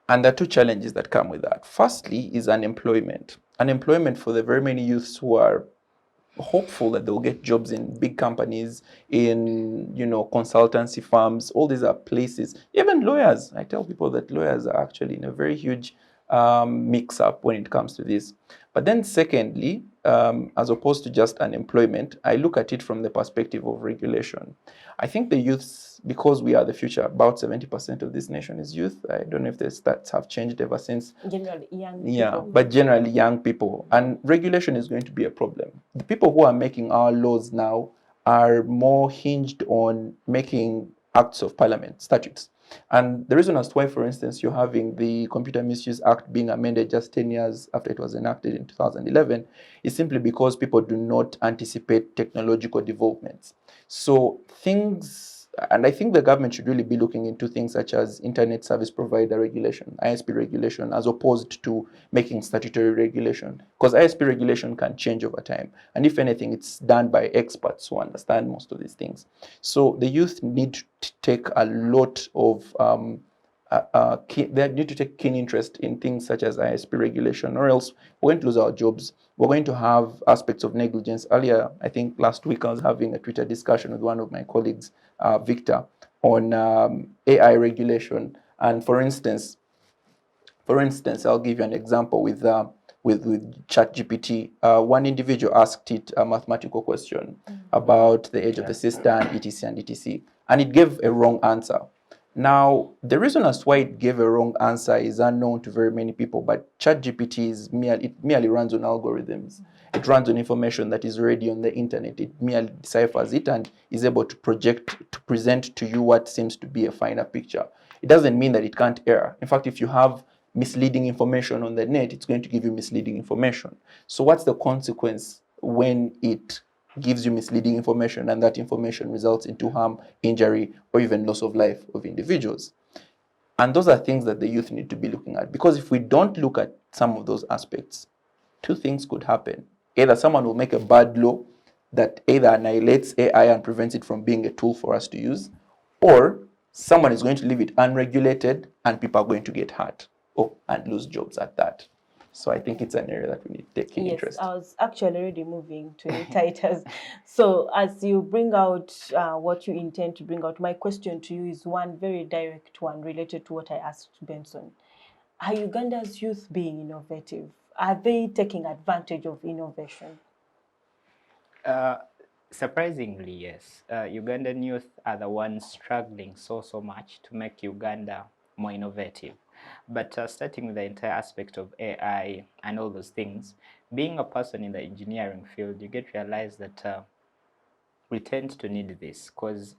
And there are two challenges that come with that. Firstly is unemployment. Unemployment for the very many youths who hopeful that they'll get jobs in big companies, in consultancy firms. All these are places. Even lawyers. I tell people that lawyers are actually in a very huge mix-up when it comes to this. But then secondly, as opposed to just unemployment, I look at it from the perspective of regulation. I think the youths, because we are the future, about 70% of this nation is youth. I don't know if the stats have changed ever since. Generally, young Yeah, people. but generally young people. And regulation is going to be a problem. The people who are making our laws now are more hinged on making acts of parliament, statutes. And the reason as to why, for instance, you're having the Computer Misuse Act being amended just 10 years after it was enacted in 2011 is simply because people do not anticipate technological developments. So things, and I think the government should really be looking into things such as internet service provider regulation, ISP regulation, as opposed to making statutory regulation. Because ISP regulation can change over time. And if anything, it's done by experts who understand most of these things. So the youth need to take a lot of they need to take keen interest in things such as ISP regulation, or else we're going to lose our jobs. We're going to have aspects of negligence. Earlier, I think last week, I was having a Twitter discussion with one of my colleagues, Victor, on AI regulation. And for instance, I'll give you an example with ChatGPT. One individual asked it a mathematical question about the age of the sister and etc. and etc. And it gave a wrong answer. Now, the reason as why it gave a wrong answer is unknown to very many people, but ChatGPT merely runs on algorithms. It runs on information that is already on the internet. It merely deciphers it and is able to present to you what seems to be a finer picture. It doesn't mean that it can't err. In fact, if you have misleading information on the net, it's going to give you misleading information. So what's the consequence when it gives you misleading information and that information results into harm, injury, or even loss of life of individuals? And those are things that the youth need to be looking at. Because if we don't look at some of those aspects, two things could happen. Either someone will make a bad law that either annihilates AI and prevents it from being a tool for us to use, or someone is going to leave it unregulated and people are going to get hurt and lose jobs at that. So I think it's an area that we need to take interest. Yes, I was actually already moving to the Titus. So as you bring out what you intend to bring out, my question to you is one very direct one related to what I asked Benson. Are Uganda's youth being innovative? Are they taking advantage of innovation? Surprisingly, yes. Ugandan youth are the ones struggling so much to make Uganda more innovative. But starting with the entire aspect of AI and all those things, being a person in the engineering field, you get to realize that we tend to need this, because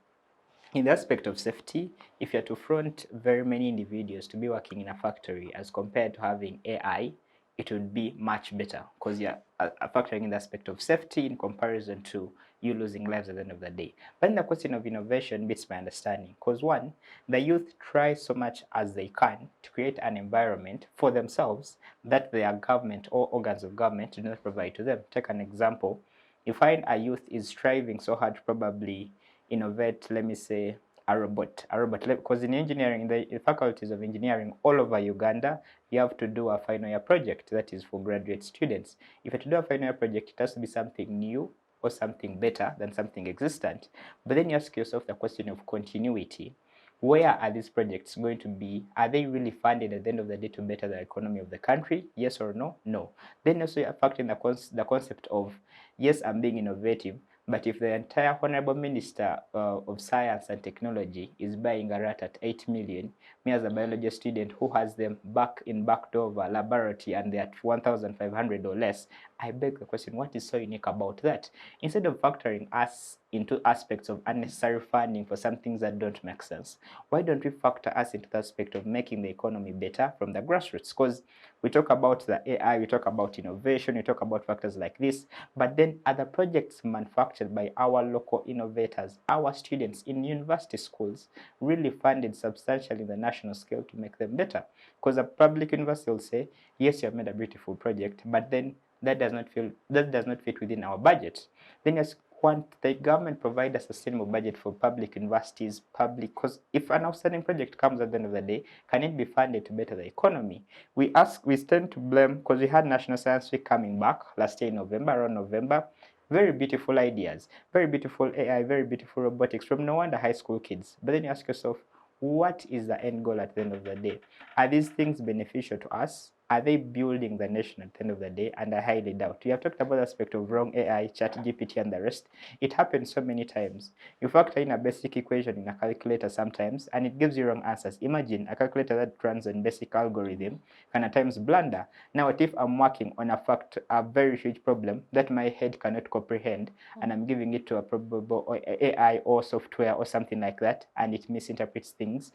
in the aspect of safety, if you're to front very many individuals to be working in a factory as compared to having AI, it would be much better, because you're factoring in the aspect of safety in comparison to you losing lives at the end of the day. But in the question of innovation beats my understanding, because one, the youth try so much as they can to create an environment for themselves that their government or organs of government do not provide to them. Take an example. You find a youth is striving so hard to probably innovate, let me say, a robot, because in engineering, the faculties of engineering all over Uganda, you have to do a final year project that is for graduate students. If you have to do a final year project, it has to be something new or something better than something existent. But then you ask yourself the question of continuity. Where are these projects going to be? Are they really funded at the end of the day to better the economy of the country? Yes or no? No. Then also you factor in the concept of, yes, I'm being innovative, but if the entire Honorable Minister of Science and Technology is buying a rat at 8 million, me as a biology student who has them backed over laboratory and they're at 1,500 or less, I beg the question, what is so unique about that? Instead of factoring us into aspects of unnecessary funding for some things that don't make sense, why don't we factor us into the aspect of making the economy better from the grassroots? Because we talk about the AI, we talk about innovation, we talk about factors like this, but then other projects manufactured by our local innovators, our students in university schools, really funded substantially in the national scale to make them better. Because a public university will say, yes, you have made a beautiful project, but then that does not fit within our budget. Then you want the government provide a sustainable budget for public universities, because if an outstanding project comes at the end of the day, can it be funded to better the economy? We tend to blame, because we had National Science Week coming back last year in November, around November. very beautiful ideas, very beautiful AI, very beautiful robotics from no wonder high school kids. But then you ask yourself, what is the end goal at the end of the day? Are these things beneficial to us? Are they building the nation at the end of the day? And I highly doubt. We have talked about the aspect of wrong AI, ChatGPT, and the rest. It happens so many times. You factor in a basic equation in a calculator sometimes, and it gives you wrong answers. Imagine a calculator that runs on basic algorithm can at times blunder. Now, what if I'm working on a very huge problem that my head cannot comprehend, and I'm giving it to a probable AI or software or something like that, and it misinterprets things,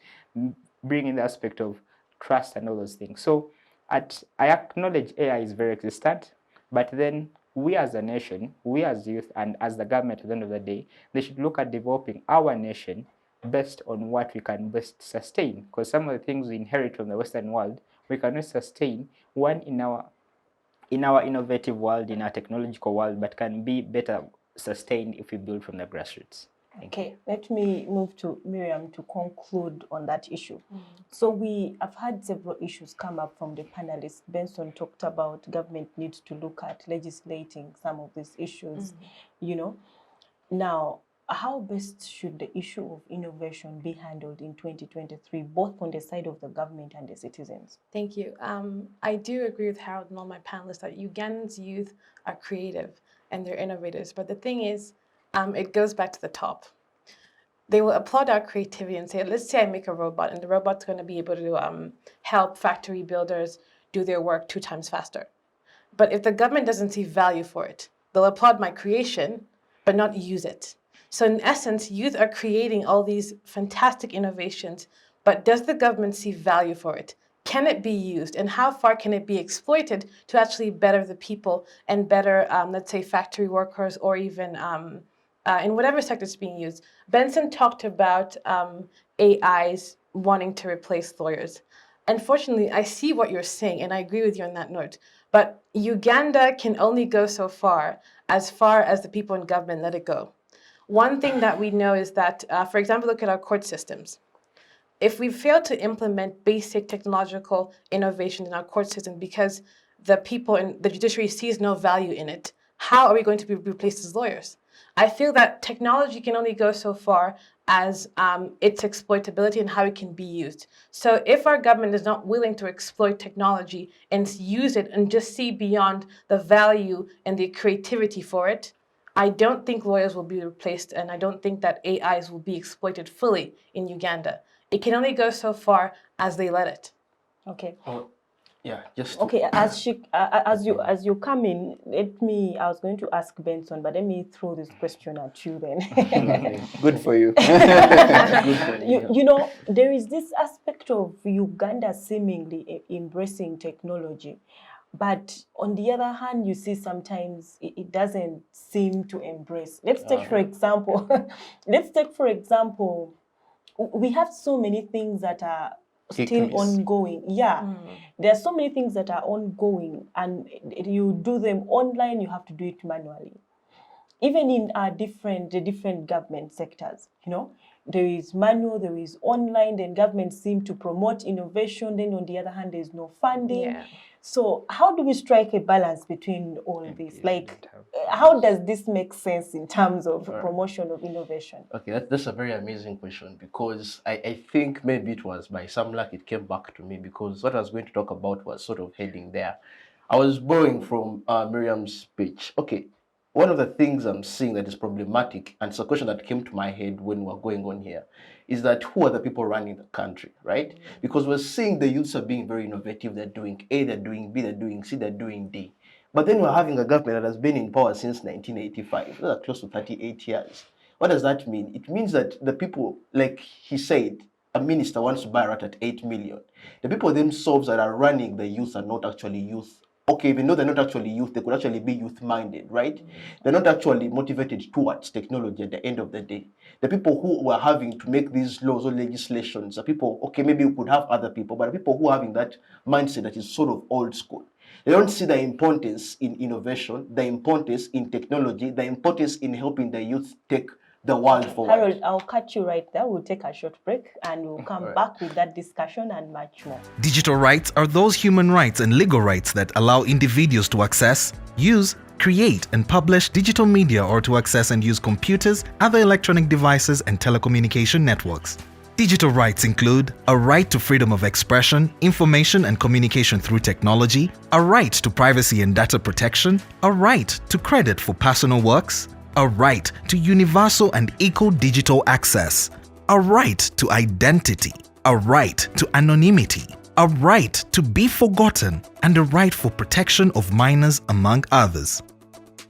bringing the aspect of trust and all those things. So, I acknowledge AI is very existent, but then we as a nation, we as youth, and as the government at the end of the day, they should look at developing our nation based on what we can best sustain. Because some of the things we inherit from the Western world, we cannot sustain one in our innovative world, in our technological world, but can be better sustained if we build from the grassroots. Okay, let me move to Miriam to conclude on that issue. So we have had several issues come up from the panelists. Benson talked about government needs to look at legislating some of these issues, you know. Now, how best should the issue of innovation be handled in 2023, both on the side of the government and the citizens? Thank you. I do agree with Harold and all my panelists that Uganda's youth are creative and they're innovators. But the thing is, it goes back to the top. They will applaud our creativity and say, let's say I make a robot and the robot's going to be able to help factory builders do their work 2 times faster. But if the government doesn't see value for it, they'll applaud my creation, but not use it. So in essence, youth are creating all these fantastic innovations, but does the government see value for it? Can it be used? And how far can it be exploited to actually better the people and better, let's say, factory workers or even in whatever sector it's being used? Benson talked about AIs wanting to replace lawyers. Unfortunately, I see what you're saying, and I agree with you on that note. But Uganda can only go so far as the people in government let it go. One thing that we know is that, for example, look at our court systems. If we fail to implement basic technological innovation in our court system because the people in the judiciary sees no value in it, how are we going to be replaced as lawyers? I feel that technology can only go so far as its exploitability and how it can be used. So if our government is not willing to exploit technology and use it and just see beyond the value and the creativity for it, I don't think lawyers will be replaced, and I don't think that AIs will be exploited fully in Uganda. It can only go so far as they let it. Okay. Yeah, just okay. As you come in, I was going to ask Benson, but let me throw this question at you then. Good for you. You know, there is this aspect of Uganda seemingly embracing technology, but on the other hand, you see sometimes it doesn't seem to embrace. Let's take for example, we have so many things that are still ongoing. Yeah, there are so many things that are ongoing, and you do them online, you have to do it manually. Even in the different government sectors, you know, there is manual, there is online, then governments seem to promote innovation, then on the other hand, there's no funding. Yeah. So how do we strike a balance between all this? Like, how does this make sense in terms of promotion of innovation? Okay, that's a very amazing question, because I think maybe it was by some luck it came back to me, because what I was going to talk about was sort of heading there. I was borrowing from Miriam's speech. Okay, one of the things I'm seeing that is problematic, and it's a question that came to my head when we were going on here, is that who are the people running the country, right? Because we're seeing the youths are being very innovative. They're doing A, they're doing B, they're doing C, they're doing D. But then we're having a government that has been in power since 1985. Those are close to 38 years. What does that mean? It means that the people, like he said, a minister wants to buy a rat at 8 million. The people themselves that are running the youth are not actually youth. Okay, even though they're not actually youth, they could actually be youth-minded, right? They're not actually motivated towards technology at the end of the day. The people who were having to make these laws or legislations are people, okay, maybe we could have other people, but the people who are having that mindset that is sort of old school. They don't see the importance in innovation, the importance in technology, the importance in helping the youth take the world forward. Harold, I'll cut you right there. We'll take a short break and we'll come back with that discussion and much more. Digital rights are those human rights and legal rights that allow individuals to access, use, create and publish digital media, or to access and use computers, other electronic devices, and telecommunication networks. Digital rights include a right to freedom of expression, information and communication through technology, a right to privacy and data protection, a right to credit for personal works, a right to universal and equal digital access, a right to identity, a right to anonymity, a right to be forgotten, and a right for protection of minors, among others.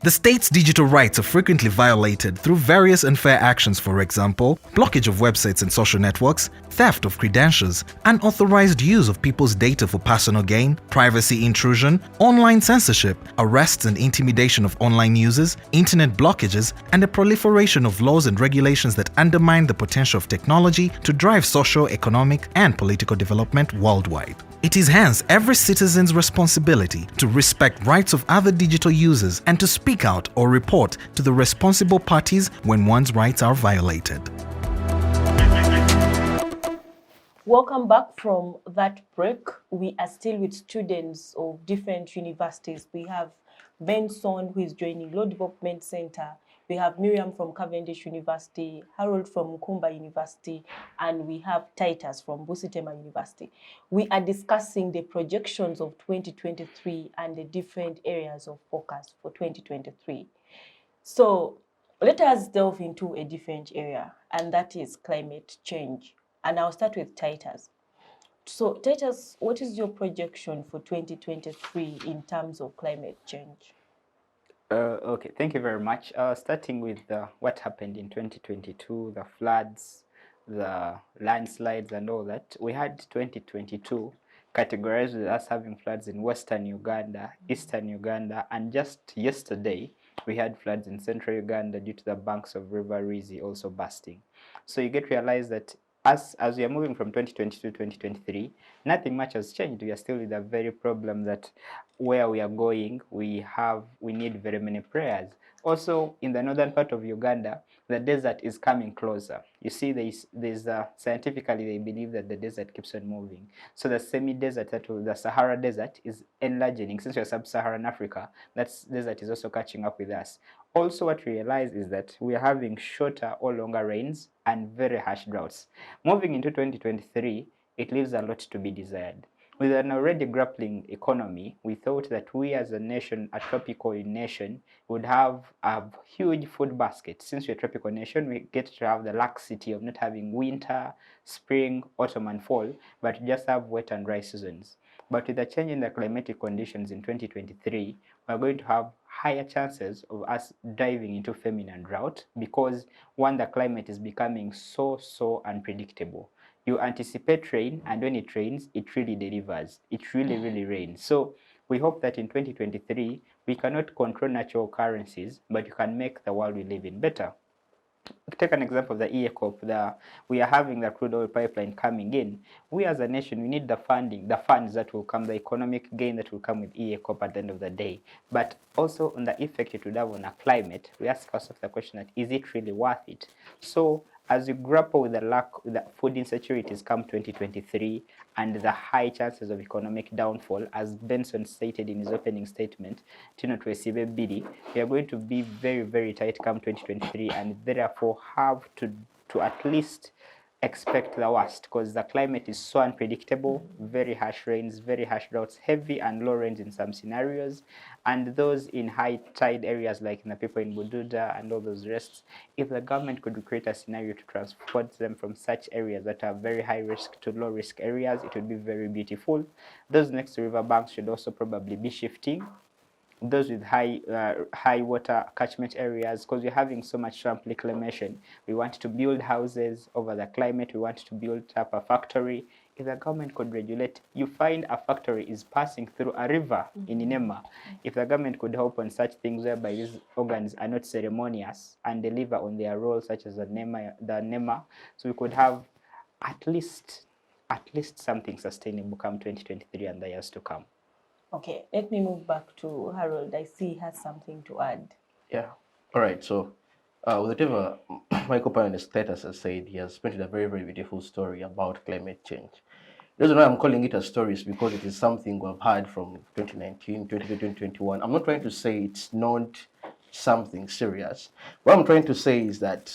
The state's digital rights are frequently violated through various unfair actions, for example, blockage of websites and social networks, theft of credentials, unauthorized use of people's data for personal gain, privacy intrusion, online censorship, arrests and intimidation of online users, internet blockages, and the proliferation of laws and regulations that undermine the potential of technology to drive social, economic, and political development worldwide. It is hence every citizen's responsibility to respect rights of other digital users and to speak out or report to the responsible parties when one's rights are violated. Welcome back from that break. We are still with students of different universities. We have Benson, who is joining Law Development Center. We have Miriam from Canvendish University, Harold from Nkumba University, and we have Titus from Busitema University. We are discussing the projections of 2023 and the different areas of focus for 2023. So let us delve into a different area, and that is climate change. And I'll start with Titus. So Titus, what is your projection for 2023 in terms of climate change? Okay, thank you very much. Starting with what happened in 2022, the floods, the landslides and all that. We had 2022 categorized with us having floods in Western Uganda, Eastern Uganda, and just yesterday we had floods in Central Uganda due to the banks of River Rizi also bursting. So you get to realize that as we are moving from 2022 to 2023, nothing much has changed. We are still with a very problem that where we are going, we need very many prayers. Also, in the northern part of Uganda, the desert is coming closer. You see, scientifically they believe that the desert keeps on moving. So the semi-desert, the Sahara Desert, is enlarging. Since we're sub-Saharan Africa, that desert is also catching up with us. Also, what we realize is that we are having shorter or longer rains and very harsh droughts. Moving into 2023, it leaves a lot to be desired. With an already grappling economy, we thought that we as a nation, a tropical nation, would have a huge food basket. Since we're a tropical nation, we get to have the laxity of not having winter, spring, autumn, and fall, but just have wet and dry seasons. But with the change in the climatic conditions in 2023, we're going to have higher chances of us diving into famine and drought because, one, the climate is becoming so unpredictable. You anticipate rain, and when it rains, it really delivers. It really rains. So we hope that in 2023, we cannot control natural occurrences, but you can make the world we live in better. Take an example of the EACOP. We are having the crude oil pipeline coming in. We as a nation, we need the funding, the funds that will come, the economic gain that will come with EACOP at the end of the day. But also on the effect it would have on our climate, we ask ourselves the question that, is it really worth it? So as we grapple with the food insecurities come 2023 and the high chances of economic downfall, as Benson stated in his opening statement, we are going to be very tight come 2023 and therefore have to at least expect the worst because the climate is so unpredictable, very harsh rains, very harsh droughts, heavy and low rains in some scenarios, and those in high tide areas like the people in Bududa and all those rests, if the government could create a scenario to transport them from such areas that are very high risk to low risk areas, it would be very beautiful. Those next to river banks should also probably be shifting. Those with high water catchment areas, because we're having so much swamp reclamation. We want to build houses over the climate. We want to build up a factory. If the government could regulate, you find a factory is passing through a river in Inema. If the government could help on such things whereby these organs are not ceremonious and deliver on their roles, such as the NEMA, so we could have at least something sustainable come 2023 and the years to come. Okay, let me move back to Harold. I see he has something to add. Yeah. All right. So, whatever my co-panelist Titus has said, he has painted a very beautiful story about climate change. The reason why I'm calling it a story is because it is something we've had from 2019, 2020, 2021. I'm not trying to say it's not something serious. What I'm trying to say is that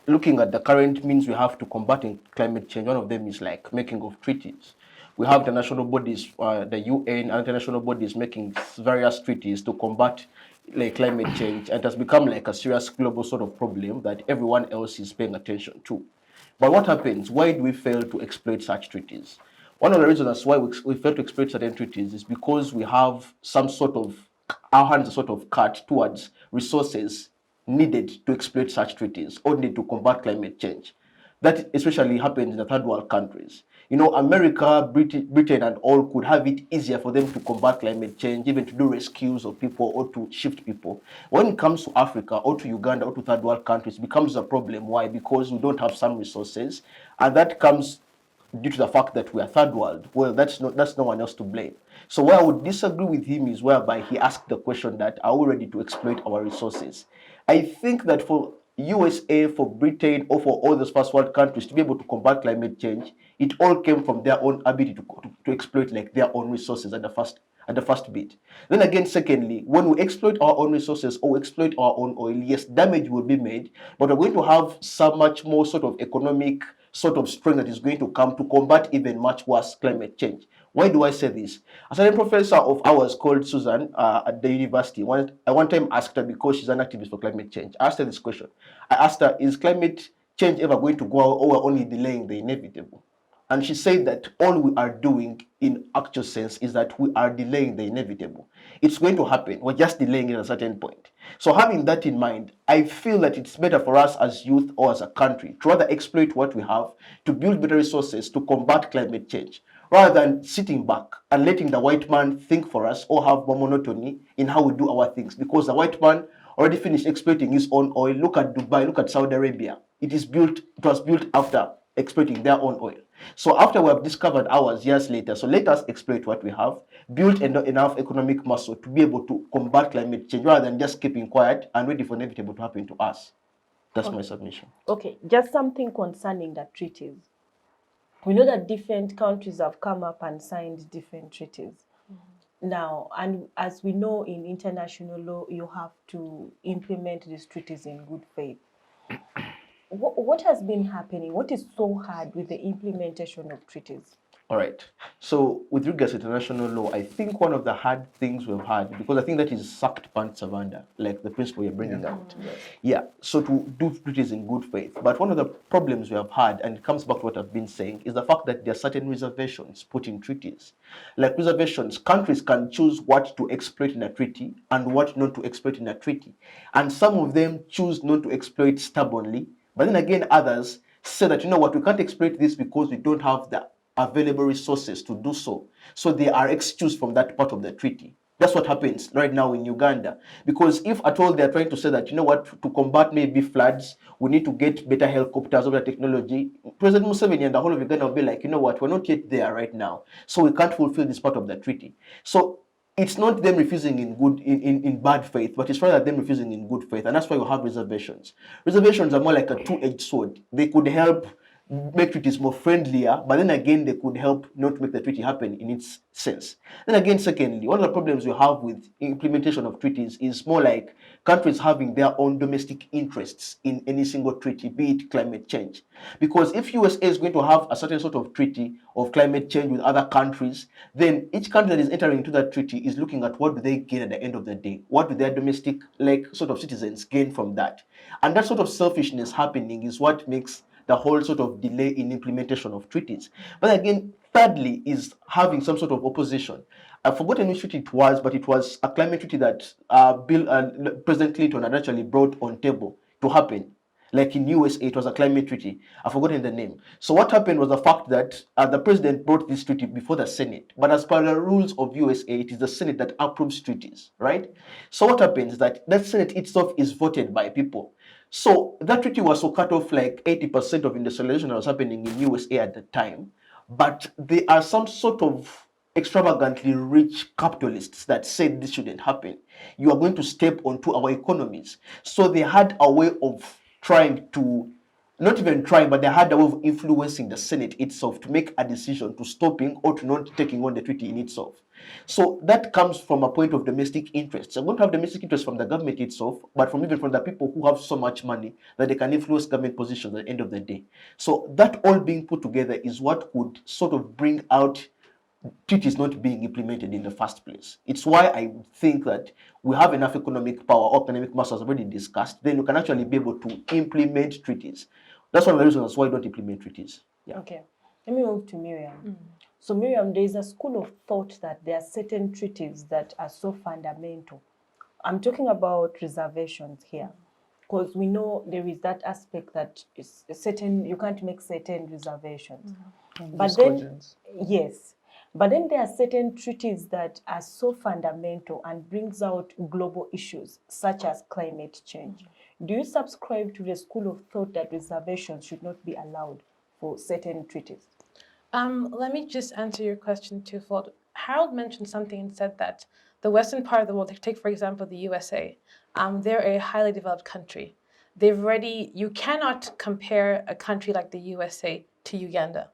looking at the current means we have to combating climate change, one of them is like making of treaties. We have international bodies, the UN and international bodies making various treaties to combat like climate change, and it has become like a serious global sort of problem that everyone else is paying attention to. But what happens? Why do we fail to exploit such treaties? One of the reasons why we fail to exploit certain treaties is because we have some sort of, our hands are sort of cut towards resources needed to exploit such treaties or need to combat climate change. That especially happens in the third world countries. You know, America, Britain, and all could have it easier for them to combat climate change, even to do rescues of people or to shift people. When it comes to Africa or to Uganda or to third world countries, it becomes a problem. Why? Because we don't have some resources, and that comes due to the fact that we are third world. Well, that's no one else to blame. So where I would disagree with him is whereby he asked the question that are we ready to exploit our resources? I think that for USA, for Britain, or for all those first world countries to be able to combat climate change, it all came from their own ability to exploit like their own resources at the first bit. Then again, secondly, when we exploit our own resources or exploit our own oil, yes, damage will be made, but we're going to have so much more sort of economic sort of strength that is going to come to combat even much worse climate change. Why do I say this? A certain professor of ours called Susan at the university, I one time asked her, because she's an activist for climate change, I asked her this question. I asked her, is climate change ever going to go out, or we're only delaying the inevitable? And she said that all we are doing in actual sense is that we are delaying the inevitable. It's going to happen. We're just delaying it at a certain point. So having that in mind, I feel that it's better for us as youth or as a country to rather exploit what we have, to build better resources to combat climate change, rather than sitting back and letting the white man think for us or have more monotony in how we do our things. Because the white man already finished exploiting his own oil. Look at Dubai, look at Saudi Arabia. It was built after exploiting their own oil. So after we have discovered ours years later, so let us exploit what we have, build enough economic muscle to be able to combat climate change, rather than just keeping quiet and waiting for inevitable to happen to us. That's my submission. Okay, just something concerning the treaties. We know that different countries have come up and signed different treaties. Now, and as we know in international law, you have to implement these treaties in good faith. What has been happening? What is so hard with the implementation of treaties? All right. So with regards to international law, I think one of the hard things we've had, because I think that is sucked pants savanda, like the principle you're bringing out. Yeah. So to do treaties in good faith. But one of the problems we have had, and it comes back to what I've been saying, is the fact that there are certain reservations put in treaties. Like reservations, countries can choose what to exploit in a treaty and what not to exploit in a treaty. And some of them choose not to exploit stubbornly. But then again, others say that, you know what, we can't exploit this because we don't have the available resources to do so. So they are excused from that part of the treaty. That's what happens right now in Uganda. Because if at all they're trying to say that, you know what, to combat maybe floods, we need to get better helicopters or better technology, President Museveni and the whole of Uganda will be like, you know what, we're not yet there right now. So we can't fulfill this part of the treaty. So it's not them refusing in bad faith, but it's rather them refusing in good faith. And that's why you have reservations. Reservations are more like a two-edged sword. They could help make treaties more friendlier, but then again, they could help not make the treaty happen in its sense. Then again, secondly, one of the problems we have with implementation of treaties is more like countries having their own domestic interests in any single treaty, be it climate change. Because if USA is going to have a certain sort of treaty of climate change with other countries, then each country that is entering into that treaty is looking at what do they gain at the end of the day? What do their domestic, like, sort of citizens gain from that? And that sort of selfishness happening is what makes the whole sort of delay in implementation of treaties. But again, thirdly, is having some sort of opposition. I've forgotten which treaty it was, but it was a climate treaty that President Clinton had actually brought on table to happen. Like in USA, it was a climate treaty. I've forgotten the name. So what happened was the fact that the president brought this treaty before the Senate. But as per the rules of USA, it is the Senate that approves treaties, right? So what happens is that Senate itself is voted by people. So that treaty was so cut off like 80% of industrialization that was happening in USA at the time. But there are some sort of extravagantly rich capitalists that said this shouldn't happen. You are going to step onto our economies. So they had a way of trying to not even trying, but they had a way of influencing the Senate itself to make a decision to stopping or to not taking on the treaty in itself. So that comes from a point of domestic interest. So we don't have domestic interest from the government itself, but from even from the people who have so much money that they can influence government positions at the end of the day. So that all being put together is what could sort of bring out treaties not being implemented in the first place. It's why I think that we have enough economic power or economic mass as already discussed, then we can actually be able to implement treaties. That's one of the reasons why we don't implement treaties. Yeah. Okay, let me move to Miriam. So Miriam, there is a school of thought that there are certain treaties that are so fundamental. I'm talking about reservations here, because we know there is that aspect that is certain, you can't make certain reservations. But then, yes, but then there are certain treaties that are so fundamental and brings out global issues such as climate change. Do you subscribe to the school of thought that reservations should not be allowed for certain treaties? Let me just answer your question twofold. Harold mentioned something and said that the western part of the world, take for example the USA, they're a highly developed country. You cannot compare a country like the USA to Uganda.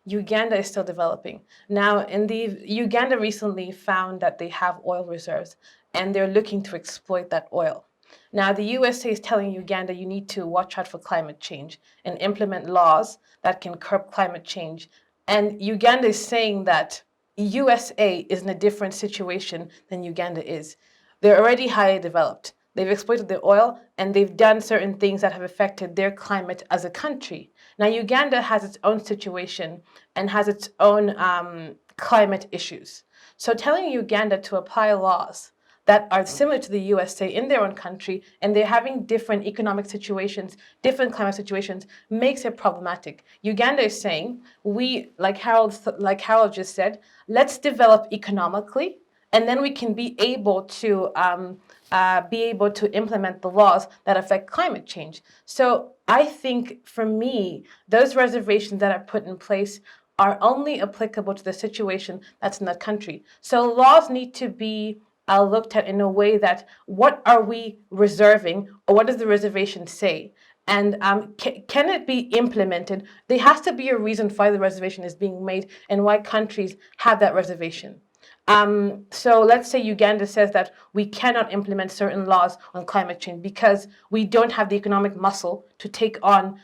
Uganda is still developing. Now, Uganda recently found that they have oil reserves and they're looking to exploit that oil. Now, the USA is telling Uganda you need to watch out for climate change and implement laws that can curb climate change. And Uganda is saying that USA is in a different situation than Uganda is. They're already highly developed. They've exploited the oil and they've done certain things that have affected their climate as a country. Now, Uganda has its own situation and has its own climate issues. So telling Uganda to apply laws that are similar to the USA in their own country, and they're having different economic situations, different climate situations, makes it problematic. Uganda is saying, like Harold just said, let's develop economically, and then we can be able to implement the laws that affect climate change. So I think for me, those reservations that are put in place are only applicable to the situation that's in that country. So laws need to be looked at in a way that what are we reserving, or what does the reservation say? And can it be implemented? There has to be a reason why the reservation is being made and why countries have that reservation. So let's say Uganda says that we cannot implement certain laws on climate change because we don't have the economic muscle to take on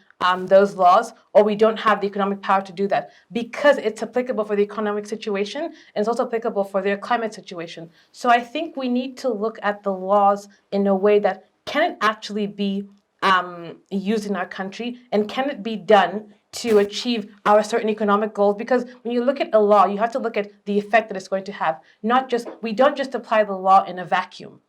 those laws, or we don't have the economic power to do that because it's applicable for the economic situation and it's also applicable for their climate situation. So I think we need to look at the laws in a way that can it actually be used in our country, and can it be done to achieve our certain economic goals? Because when you look at a law, you have to look at the effect that it's going to have. We don't just apply the law in a vacuum.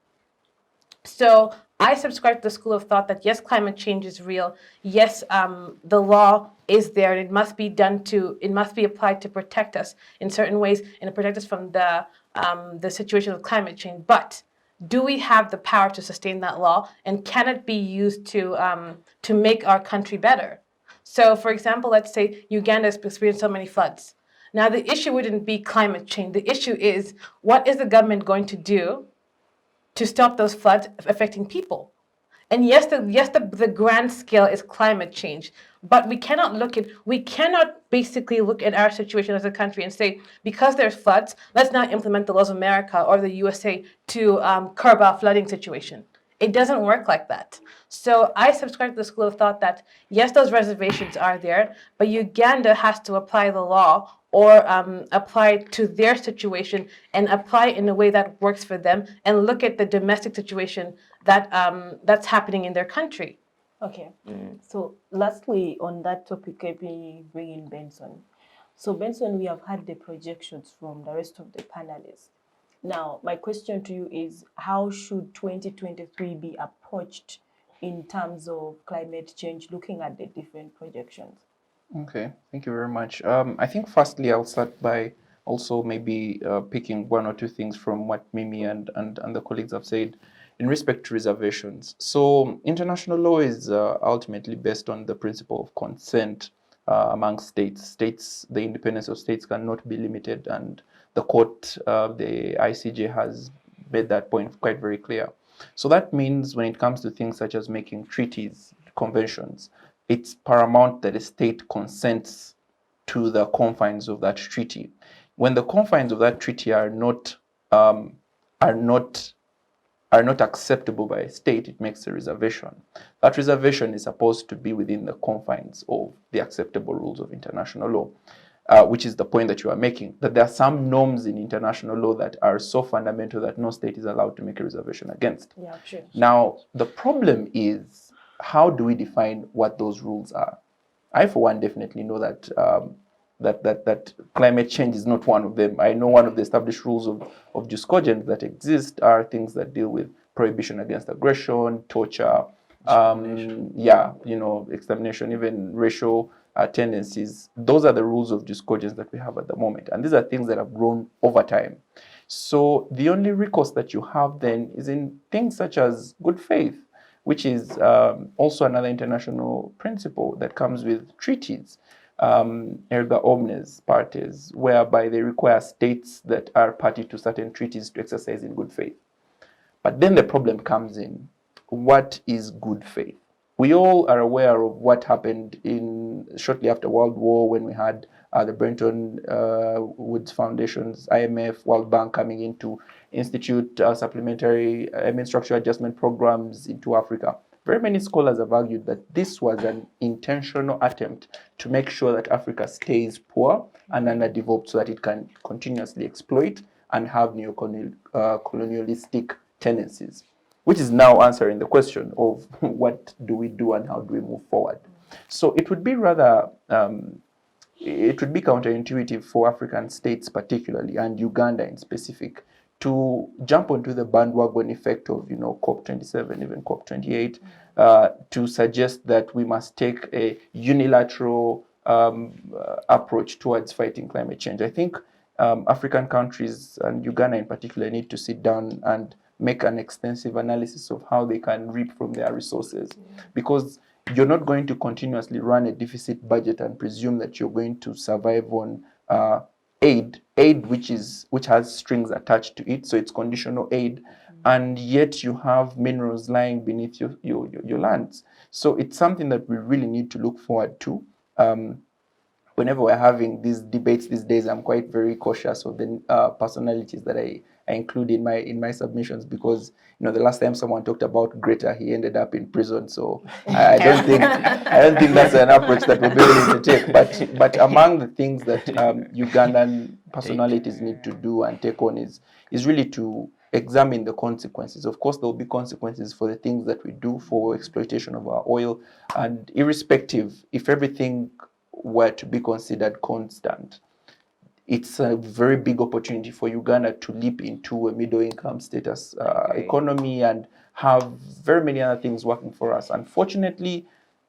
So I subscribe to the school of thought that yes, climate change is real. Yes, the law is there, and it must be applied to protect us in certain ways and to protect us from the situation of climate change. But do we have the power to sustain that law, and can it be used to make our country better? So, for example, let's say Uganda has experienced so many floods. Now, the issue wouldn't be climate change. The issue is, what is the government going to do to stop those floods affecting people? And yes, the grand scale is climate change, but we cannot basically look at our situation as a country and say, because there's floods, let's now implement the laws of America or the USA to curb our flooding situation. It doesn't work like that. So I subscribe to the school of thought that yes, those reservations are there, but Uganda has to apply the law or apply it to their situation and apply it in a way that works for them, and look at the domestic situation that's happening in their country. Okay. So lastly, on that topic, let me bring in Benson. So Benson, we have had the projections from the rest of the panelists. Now, my question to you is, how should 2023 be approached in terms of climate change, looking at the different projections? Okay, thank you very much. I think firstly, I'll start by also maybe picking one or two things from what Mimi and the colleagues have said in respect to reservations. So international law is ultimately based on the principle of consent among states. The independence of states cannot be limited, and the court, the ICJ, has made that point quite very clear. So that means when it comes to things such as making treaties, conventions, it's paramount that a state consents to the confines of that treaty. When the confines of that treaty are not um, are not acceptable by a state, it makes a reservation. That reservation is supposed to be within the confines of the acceptable rules of international law, which is the point that you are making, that there are some norms in international law that are so fundamental that no state is allowed to make a reservation against. Yeah, true. Now, the problem is, how do we define what those rules are? I, for one, definitely know that that climate change is not one of them. I know one of the established rules of discordance that exist are things that deal with prohibition against aggression, torture, extermination, even racial tendencies. Those are the rules of discordance that we have at the moment. And these are things that have grown over time. So the only recourse that you have then is in things such as good faith, which is also another international principle that comes with treaties, erga omnes partes, whereby they require states that are party to certain treaties to exercise in good faith. But then the problem comes in, what is good faith? We all are aware of what happened in shortly after World War, when we had the Bretton Woods Foundations, IMF, World Bank coming in to institute supplementary structural adjustment programs into Africa. Very many scholars have argued that this was an intentional attempt to make sure that Africa stays poor and underdeveloped so that it can continuously exploit and have neo-colonialistic tendencies, which is now answering the question of what do we do and how do we move forward. So it would be rather, it would be counterintuitive for African states particularly, and Uganda in specific, to jump onto the bandwagon effect of, COP27, even COP28, to suggest that we must take a unilateral approach towards fighting climate change. I think African countries, and Uganda in particular, need to sit down and make an extensive analysis of how they can reap from their resources, because you're not going to continuously run a deficit budget and presume that you're going to survive on aid which has strings attached to it, so it's conditional aid, and yet you have minerals lying beneath your lands. So it's something that we really need to look forward to. Whenever we're having these debates these days, I'm quite very cautious of the personalities that I include in my submissions, because the last time someone talked about Greta, he ended up in prison. So I don't think that's an approach that we'll be able to take. But among the things that Ugandan personalities need to do and take on is really to examine the consequences. Of course, there will be consequences for the things that we do for exploitation of our oil, and irrespective, if everything were to be considered constant, it's a very big opportunity for Uganda to leap into a middle-income status economy and have very many other things working for us. Unfortunately,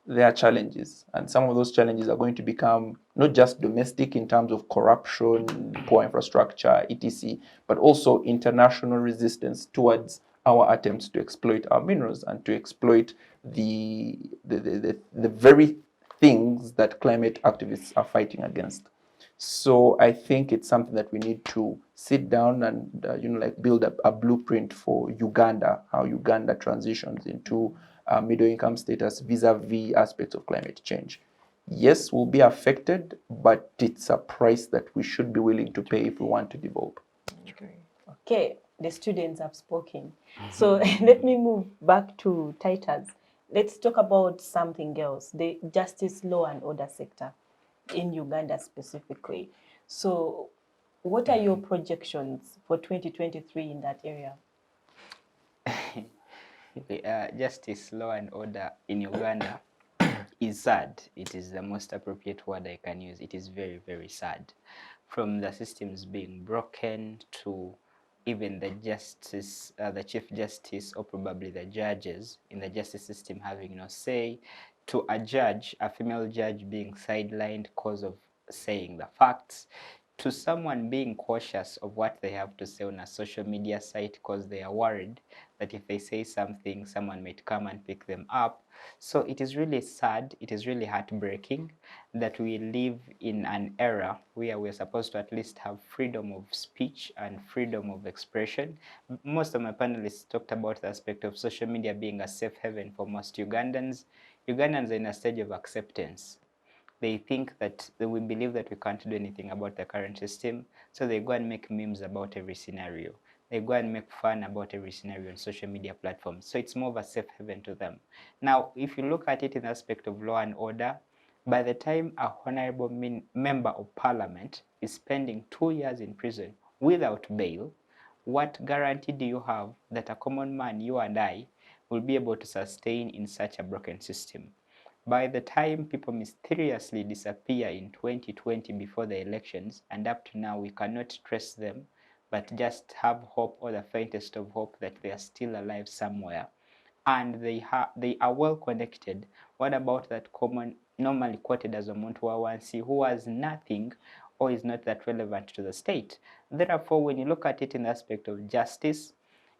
there are challenges, and some of those challenges are going to become not just domestic in terms of corruption, poor infrastructure, etc., but also international resistance towards our attempts to exploit our minerals and to exploit the very things that climate activists are fighting against. So I think it's something that we need to sit down and build a blueprint for Uganda, how Uganda transitions into middle-income status vis-a-vis aspects of climate change. Yes, we'll be affected, but it's a price that we should be willing to pay if we want to develop. Okay, the students have spoken. So let me move back to Titus. Let's talk about something else, the justice, law and order sector in Uganda specifically. So what are your projections for 2023 in that area? Justice, law and order in Uganda is sad. It is the most appropriate word I can use. It is very, very sad. From the systems being broken to even the justice, the chief justice, or probably the judges in the justice system having no say, to a judge, a female judge, being sidelined because of saying the facts, to someone being cautious of what they have to say on a social media site because they are worried that if they say something, someone might come and pick them up. So it is really sad, it is really heartbreaking that we live in an era where we're supposed to at least have freedom of speech and freedom of expression. Most of my panelists talked about the aspect of social media being a safe haven for most Ugandans. Ugandans are in a stage of acceptance. They think that we believe that we can't do anything about the current system, so they go and make memes about every scenario. They go and make fun about every scenario on social media platforms. So it's more of a safe haven to them. Now, if you look at it in the aspect of law and order, by the time a honorable member of parliament is spending 2 years in prison without bail, what guarantee do you have that a common man, you and I, will be able to sustain in such a broken system? By the time people mysteriously disappear in 2020 before the elections, and up to now we cannot trace them, but just have hope, or the faintest of hope, that they are still alive somewhere, and they are well connected. What about that common, normally quoted as Omuntu Wawansi, who has nothing or is not that relevant to the state? Therefore, when you look at it in the aspect of justice,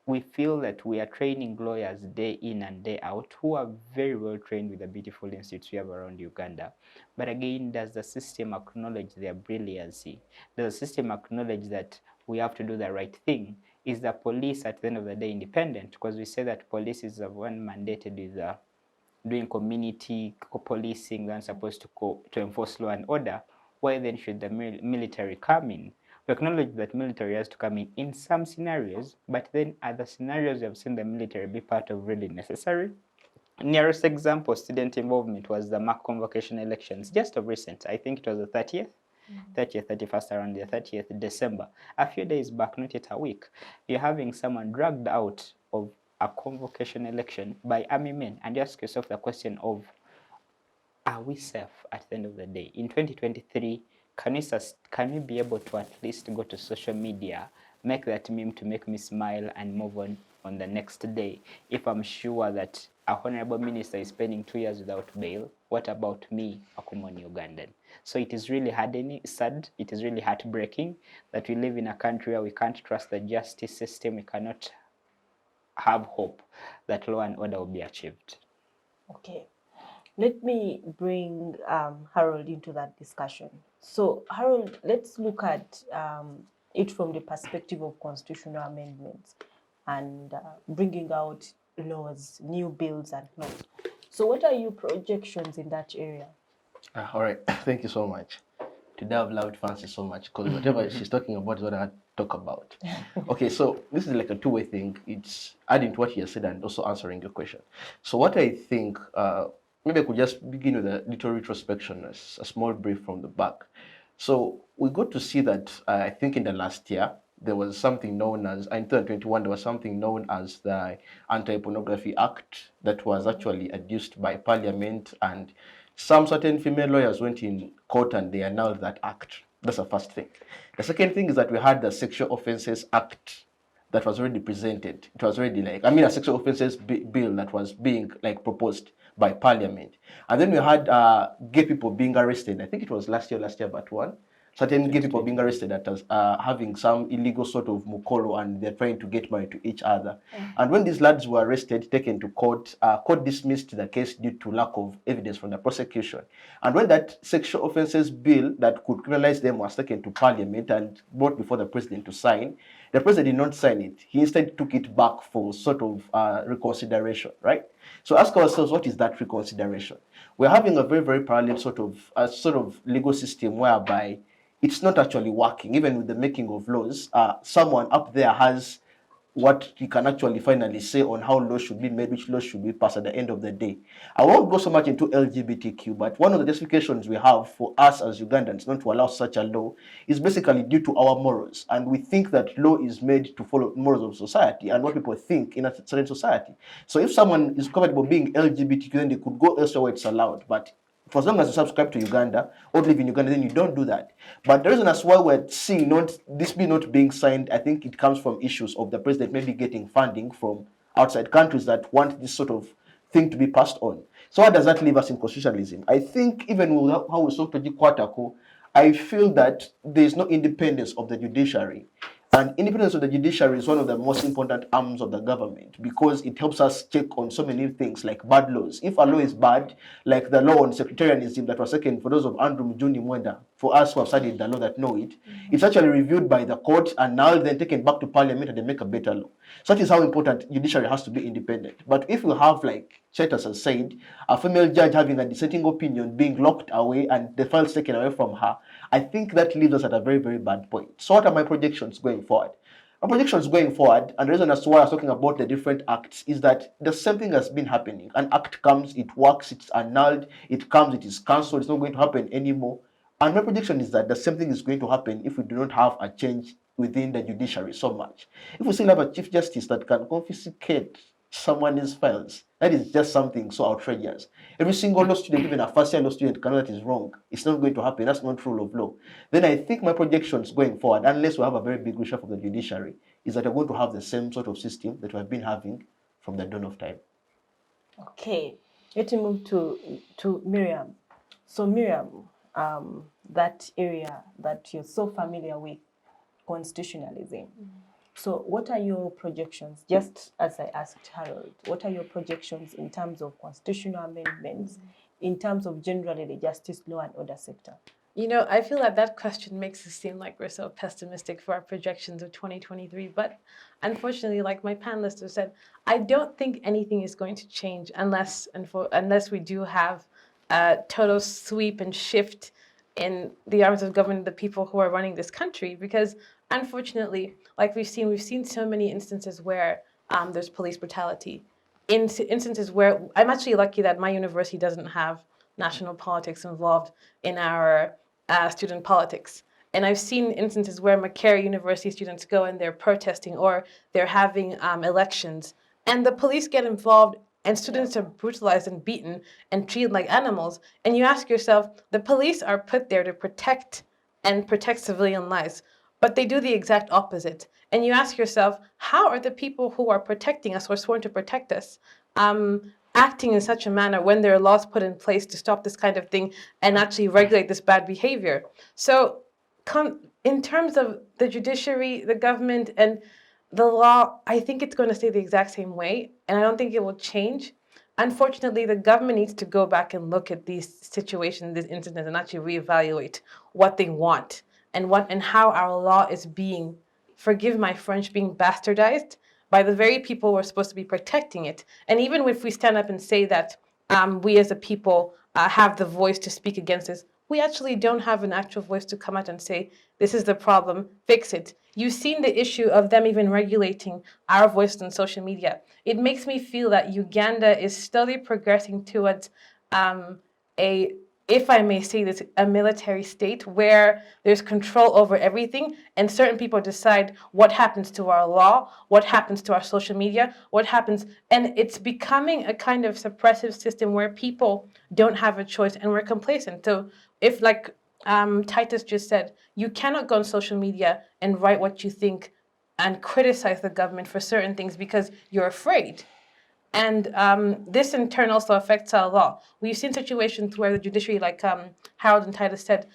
we feel that we are training lawyers day in and day out who are very well trained with the beautiful institutes we have around Uganda. But again, does the system acknowledge their brilliancy? Does the system acknowledge that we have to do the right thing? Is the police at the end of the day independent? Because we say that police is the one mandated with doing community policing and supposed to enforce law and order. Why then should the military come in? We acknowledge that military has to come in some scenarios, but then other scenarios we have seen the military be part of really necessary. Nearest example, student involvement, was the mock convocation elections, just of recent. I think it was the 30th, 31st, around the 30th December. A few days back, not yet a week, you're having someone dragged out of a convocation election by army men, and you ask yourself the question of, are we safe at the end of the day? In 2023, can we be able to at least go to social media, make that meme to make me smile and move on the next day? If I'm sure that a honorable minister is spending 2 years without bail, what about me, a common Ugandan? So it is really sad, it is really heartbreaking that we live in a country where we can't trust the justice system. We cannot have hope that law and order will be achieved. Okay. Let me bring Harold into that discussion. So, Harold, let's look at it from the perspective of constitutional amendments and bringing out laws, new bills and laws. So what are your projections in that area? All right, thank you so much. Today I've loved Fancy so much because whatever she's talking about is what I talk about. Okay, so this is like a two-way thing. It's adding to what you said and also answering your question. So what I think, maybe I could just begin with a little retrospection, a small brief from the back. So we got to see that I think in the last year, there was something known as, in 2021, there was something known as the Anti-Pornography Act that was actually adduced by Parliament, and some certain female lawyers went in court and they annulled that act. That's the first thing. The second thing is that we had the Sexual Offences Act that was already presented. It was already a sexual offences bill that was being proposed by Parliament. And then we had gay people being arrested. I think it was last year, but one. Certain gay people being arrested as having some illegal sort of mukolo, and they're trying to get married to each other. And when these lads were arrested, taken to court, court dismissed the case due to lack of evidence from the prosecution. And when that sexual offences bill that could criminalize them was taken to Parliament and brought before the president to sign, the president did not sign it. He instead took it back for sort of reconsideration, right? So ask ourselves, what is that reconsideration? We're having a very, very parallel sort of legal system whereby it's not actually working. Even with the making of laws, someone up there has what he can actually finally say on how laws should be made, which laws should be passed at the end of the day. I won't go so much into LGBTQ, but one of the justifications we have for us as Ugandans not to allow such a law is basically due to our morals. And we think that law is made to follow morals of society and what people think in a certain society. So if someone is comfortable being LGBTQ, then they could go elsewhere where it's allowed. But for as long as you subscribe to Uganda or live in Uganda, then you don't do that. But the reason as why we're seeing this bill not being signed, I think it comes from issues of the president maybe getting funding from outside countries that want this sort of thing to be passed on. So how does that leave us in constitutionalism? I think even with how we saw to Kwatako, I feel that there is no independence of the judiciary. And independence of the judiciary is one of the most important arms of the government because it helps us check on so many things like bad laws. If a law is bad, like the law on secretarianism that was taken for those of Andrew Mujuni Mwenda, for us who have studied the law that know it, it's actually reviewed by the court and now then taken back to parliament and they make a better law. So that is how important judiciary has to be independent. But if you have, like Titus has said, a female judge having a dissenting opinion being locked away and the files taken away from her, I think that leaves us at a very, very bad point. So what are my projections going forward? My projections going forward, and the reason as to why I was talking about the different acts, is that the same thing has been happening. An act comes, it works, it's annulled, it comes, it is cancelled, it's not going to happen anymore. And my prediction is that the same thing is going to happen if we do not have a change within the judiciary so much. If we still have a Chief Justice that can confiscate someone's files, that is just something so outrageous. Every single law student, even a first-year law student, can know that is wrong. It's not going to happen. That's not rule of law. Then I think my projections going forward, unless we have a very big reshuffle of the judiciary, is that we're going to have the same sort of system that we have been having from the dawn of time. Okay, let me move to Miriam. So Miriam, that area that you're so familiar with, constitutionalism. So what are your projections, just as I asked Harold, what are your projections in terms of constitutional amendments, in terms of generally the justice, law and order sector? You know, I feel that that question makes it seem like we're so pessimistic for our projections of 2023. But unfortunately, like my panelists have said, I don't think anything is going to change unless we do have a total sweep and shift in the arms of government, the people who are running this country. Because unfortunately, like we've seen so many instances where there's police brutality. Instances where I'm actually lucky that my university doesn't have national politics involved in our student politics. And I've seen instances where Makerere University students go and they're protesting or they're having elections and the police get involved and students are brutalized and beaten and treated like animals. And you ask yourself, the police are put there to protect civilian lives, but they do the exact opposite. And you ask yourself, how are the people who are protecting us or sworn to protect us acting in such a manner when there are laws put in place to stop this kind of thing and actually regulate this bad behavior? So in terms of the judiciary, the government, and the law, I think it's going to stay the exact same way, and I don't think it will change. Unfortunately, the government needs to go back and look at these situations, these incidents, and actually reevaluate what they want and how our law is being, forgive my French, being bastardized by the very people who are supposed to be protecting it. And even if we stand up and say that we as a people have the voice to speak against this, we actually don't have an actual voice to come out and say, this is the problem, fix it. You've seen the issue of them even regulating our voice on social media. It makes me feel that Uganda is slowly progressing towards if I may say this, a military state where there's control over everything and certain people decide what happens to our law, what happens to our social media, what happens. And it's becoming a kind of suppressive system where people don't have a choice and we're complacent. So if, like Titus just said, you cannot go on social media and write what you think and criticize the government for certain things because you're afraid. And this in turn also affects our law. We've seen situations where the judiciary, like Harold and Titus said,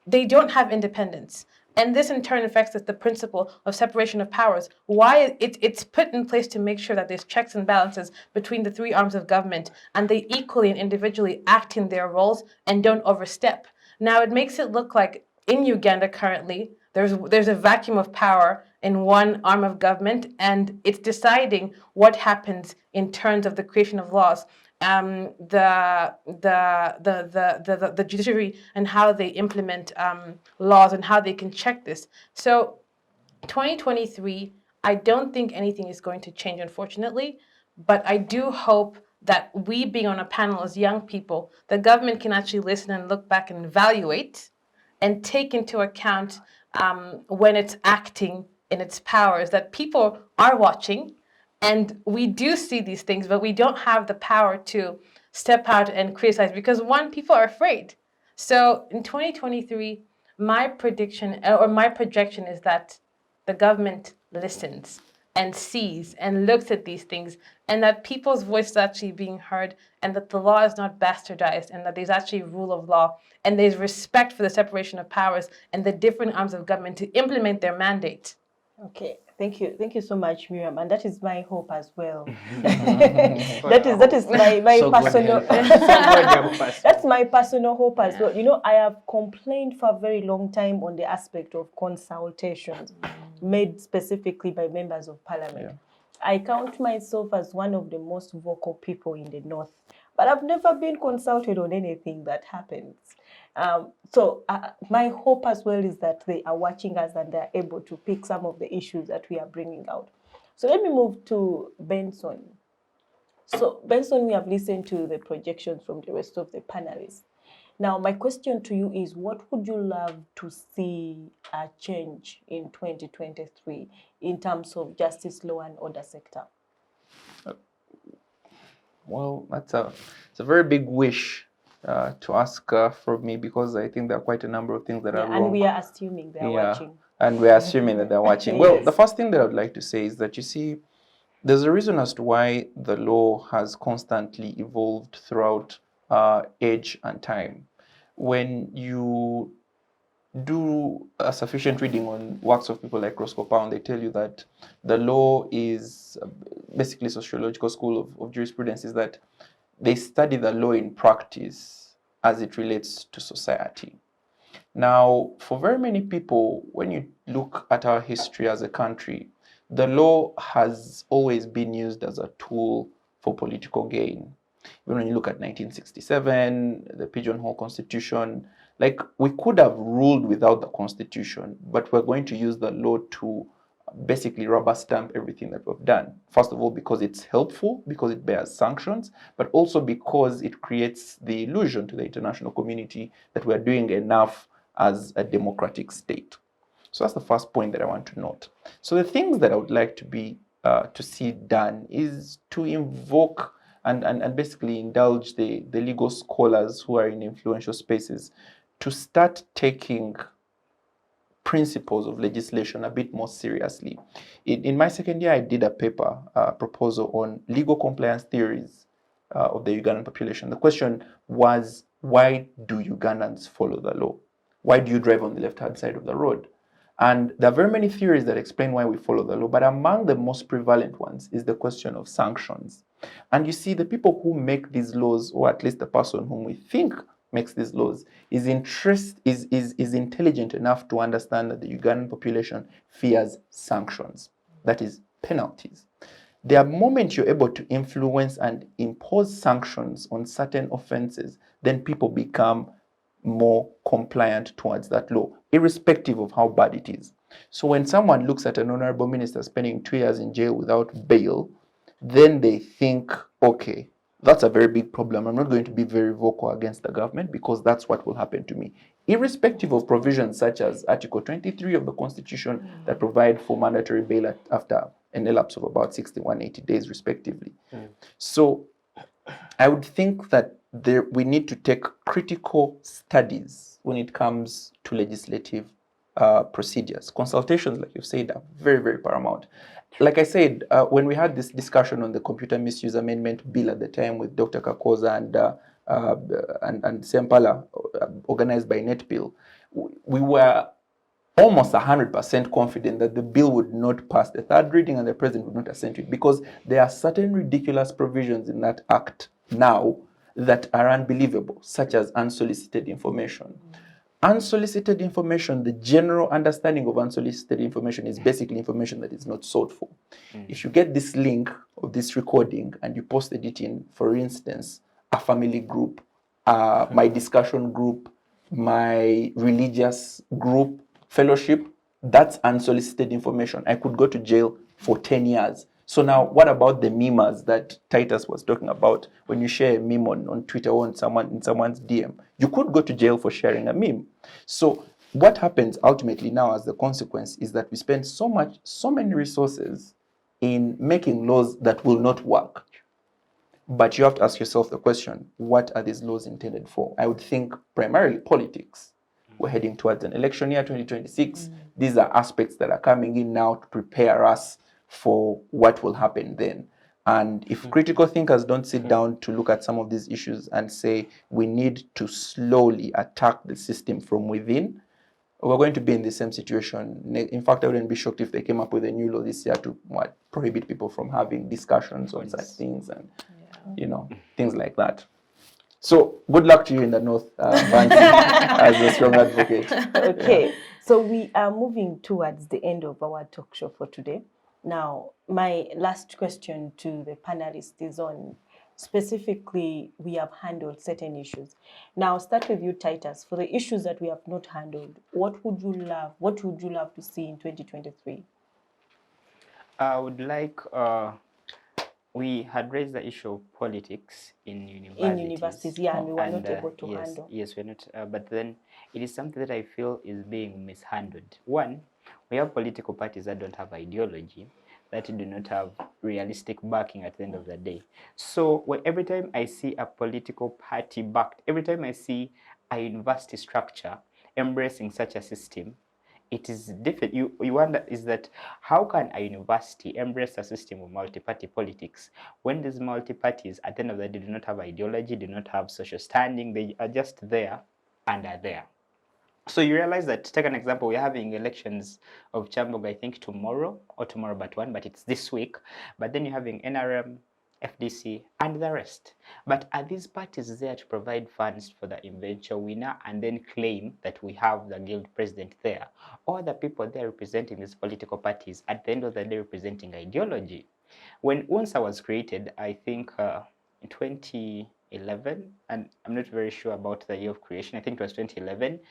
they don't have independence. And this in turn affects the principle of separation of powers. Why it's put in place to make sure that there's checks and balances between the three arms of government and they equally and individually act in their roles and don't overstep. Now it makes it look like in Uganda currently, there's a vacuum of power in one arm of government, and it's deciding what happens in terms of the creation of laws, the judiciary and how they implement laws and how they can check this. So 2023, I don't think anything is going to change, unfortunately, but I do hope that we being on a panel as young people, the government can actually listen and look back and evaluate and take into account when it's acting in its powers, that people are watching and we do see these things, but we don't have the power to step out and criticize because one, people are afraid. So in 2023, my prediction or my projection is that the government listens and sees and looks at these things and that people's voice is actually being heard and that the law is not bastardized and that there's actually rule of law and there's respect for the separation of powers and the different arms of government to implement their mandate. Okay, thank you so much, Miriam, and that is my hope as well. that is my So God personal. help us. That's my personal hope as well. You know, I have complained for a very long time on the aspect of consultations made specifically by members of parliament. I count myself as one of the most vocal people in the north, but I've never been consulted on anything that happens. So my hope as well is that they are watching us and they're able to pick some of the issues that we are bringing out. So let me move to Benson. So Benson, we have listened to the projections from the rest of the panelists. Now, my question to you is, what would you love to see a change in 2023 in terms of justice, law, and order sector? Well, it's a very big wish to ask from me, because I think there are quite a number of things that are wrong. And we are assuming they are watching. And we are assuming that they're watching. Well, Yes. the first thing that I would like to say is that, you see, there's a reason as to why the law has constantly evolved throughout age and time. When you do a sufficient reading on works of people like Roscoe Pound, they tell you that the law is basically sociological school of jurisprudence, is that they study the law in practice as it relates to society. Now, for very many people, when you look at our history as a country, the law has always been used as a tool for political gain. Even when you look at 1967, the Pigeonhole Constitution, like, we could have ruled without the Constitution, but we're going to use the law to basically rubber stamp everything that we've done. First of all, because it's helpful, because it bears sanctions, but also because it creates the illusion to the international community that we're doing enough as a democratic state. So that's the first point that I want to note. So the things that I would like to see done is to invoke and basically indulge the legal scholars who are in influential spaces to start taking principles of legislation a bit more seriously. In my second year, I did a paper, proposal on legal compliance theories of the Ugandan population. The question was, why do Ugandans follow the law? Why do you drive on the left-hand side of the road? And there are very many theories that explain why we follow the law, but among the most prevalent ones is the question of sanctions. And you see, the people who make these laws, or at least the person whom we think makes these laws, is intelligent enough to understand that the Ugandan population fears sanctions, that is, penalties. The moment you're able to influence and impose sanctions on certain offenses, then people become more compliant towards that law, irrespective of how bad it is. So when someone looks at an honorable minister spending 2 years in jail without bail, then they think, okay, that's a very big problem. I'm not going to be very vocal against the government because that's what will happen to me, irrespective of provisions such as Article 23 of the Constitution that provide for mandatory bail after an elapse of about 61, 80 days, respectively. So I would think that we need to take critical studies when it comes to legislative procedures. Consultations, like you've said, are very, very paramount. Like I said, when we had this discussion on the Computer Misuse Amendment Bill at the time with Dr. Kakoza and Sempala, organized by NetBill, we were almost 100% confident that the bill would not pass the third reading and the president would not assent to it, because there are certain ridiculous provisions in that act now that are unbelievable, such as unsolicited information. Unsolicited information, the general understanding of unsolicited information is basically information that is not sought for. If you get this link of this recording and you posted it in, for instance, a family group, my discussion group, my religious group, fellowship, that's unsolicited information. I could go to jail for 10 years. So now, what about the memers that Titus was talking about? When you share a meme on Twitter or in someone's DM, you could go to jail for sharing a meme. So what happens ultimately now as the consequence is that we spend so many resources in making laws that will not work. But you have to ask yourself the question, what are these laws intended for? I would think primarily politics. We're heading towards an election year, 2026. These are aspects that are coming in now to prepare us for what will happen then. And if critical thinkers don't sit down to look at some of these issues and say, we need to slowly attack the system from within, we're going to be in the same situation. In fact, I wouldn't be shocked if they came up with a new law this year to prohibit people from having discussions on such things and things like that. So good luck to you in the north, Fancy, as a strong advocate. Okay, so we are moving towards the end of our talk show for today. Now, my last question to the panelists is on specifically, we have handled certain issues. Now, I'll start with you, Titus. For the issues that we have not handled, what would you love to see in 2023? I would like, we had raised the issue of politics in universities. In universities, yeah, and we were not able to handle. Yes, we're not, but then it is something that I feel is being mishandled. One, we have political parties that don't have ideology, that do not have realistic backing at the end of the day. So every time I see a political party backed, every time I see a university structure embracing such a system, it is different. You wonder, is that how can a university embrace a system of multi-party politics when these multi-parties at the end of the day do not have ideology, do not have social standing, they are just there and are there. So you realize that, take an example, we're having elections of Chambog, I think tomorrow but one, but it's this week. But then you're having NRM, FDC, and the rest. But are these parties there to provide funds for the eventual winner and then claim that we have the guild president there? Or the people there representing these political parties at the end of the day representing ideology? When UNSA was created, I think in 2011, and I'm not very sure about the year of creation, I think it was 2011,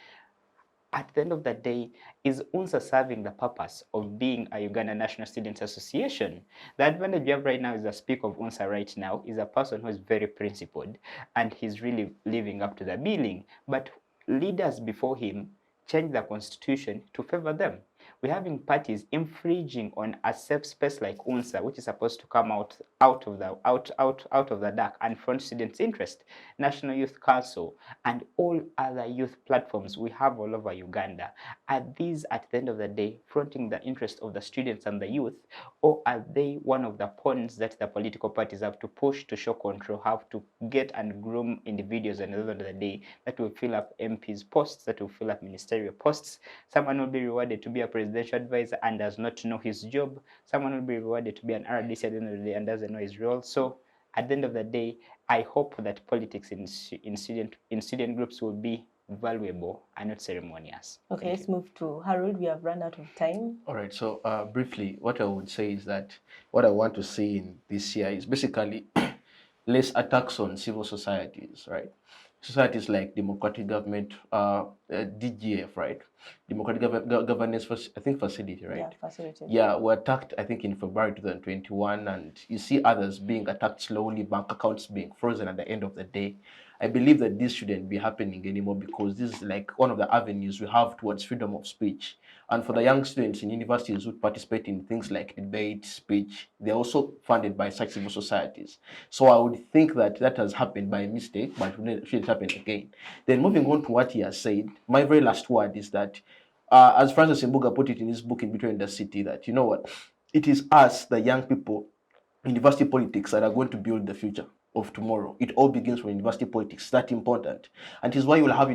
at the end of the day, is UNSA serving the purpose of being a Uganda National Students Association? The advantage you have right now is the speaker of UNSA right now is a person who is very principled and he's really living up to the billing. But leaders before him changed the constitution to favor them. We're having parties infringing on a safe space like UNSA, which is supposed to come out of the dark and front students' interest. National Youth Council and all other youth platforms we have all over Uganda. Are these, at the end of the day, fronting the interest of the students and the youth, or are they one of the pawns that the political parties have to push to show control, have to get and groom individuals, and at the end of the day, that will fill up MPs' posts, that will fill up ministerial posts? Someone will be rewarded to be a presidential advisor and does not know his job. Someone will be rewarded to be an RDC at the end of the day and doesn't know his role. So at the end of the day, I hope that politics in student groups will be valuable and not ceremonious. Okay, let's move to Harold. We have run out of time. All right, so briefly, what I would say is that what I want to see in this year is basically less attacks on civil societies, right? Societies like democratic government, DGF, right? Democratic governance, facility, right? Yeah, facility. Yeah, were attacked, I think, in February 2021, and you see others being attacked slowly, bank accounts being frozen at the end of the day. I believe that this shouldn't be happening anymore because this is like one of the avenues we have towards freedom of speech. And for the young students in universities who participate in things like debate, speech, they're also funded by such civil societies. So I would think that that has happened by mistake, but it shouldn't happen again. Then moving on to what he has said, my very last word is that, as Francis Mbuga put it in his book, In Between the City, that, you know what, it is us, the young people, university politics, that are going to build the future of tomorrow. It all begins from university politics. That's important. And it is why you will have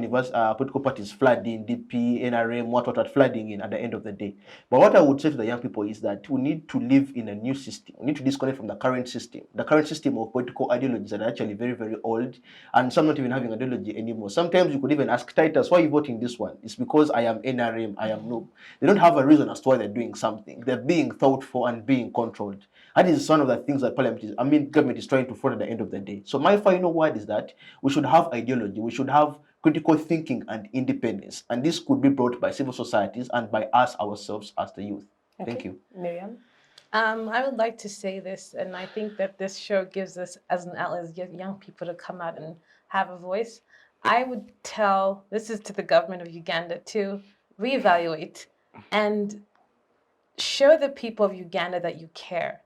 political parties flooding, DP, NRM, what flooding in at the end of the day. But what I would say to the young people is that we need to live in a new system. We need to disconnect from the current system. The current system of political ideologies are actually very, very old, and some not even having ideology anymore. Sometimes you could even ask Titus, why are you voting this one? It's because I am NRM, I am no. They don't have a reason as to why they're doing something. They're being thought for and being controlled. That is one of the things that government is trying to follow at the end of the day. So my final word is that we should have ideology, we should have critical thinking and independence. And this could be brought by civil societies and by us ourselves as the youth. Okay. Thank you. Miriam? I would like to say this, and I think that this show gives us, as an outlet, as young people to come out and have a voice. I would tell, this is to the government of Uganda, to reevaluate and show the people of Uganda that you care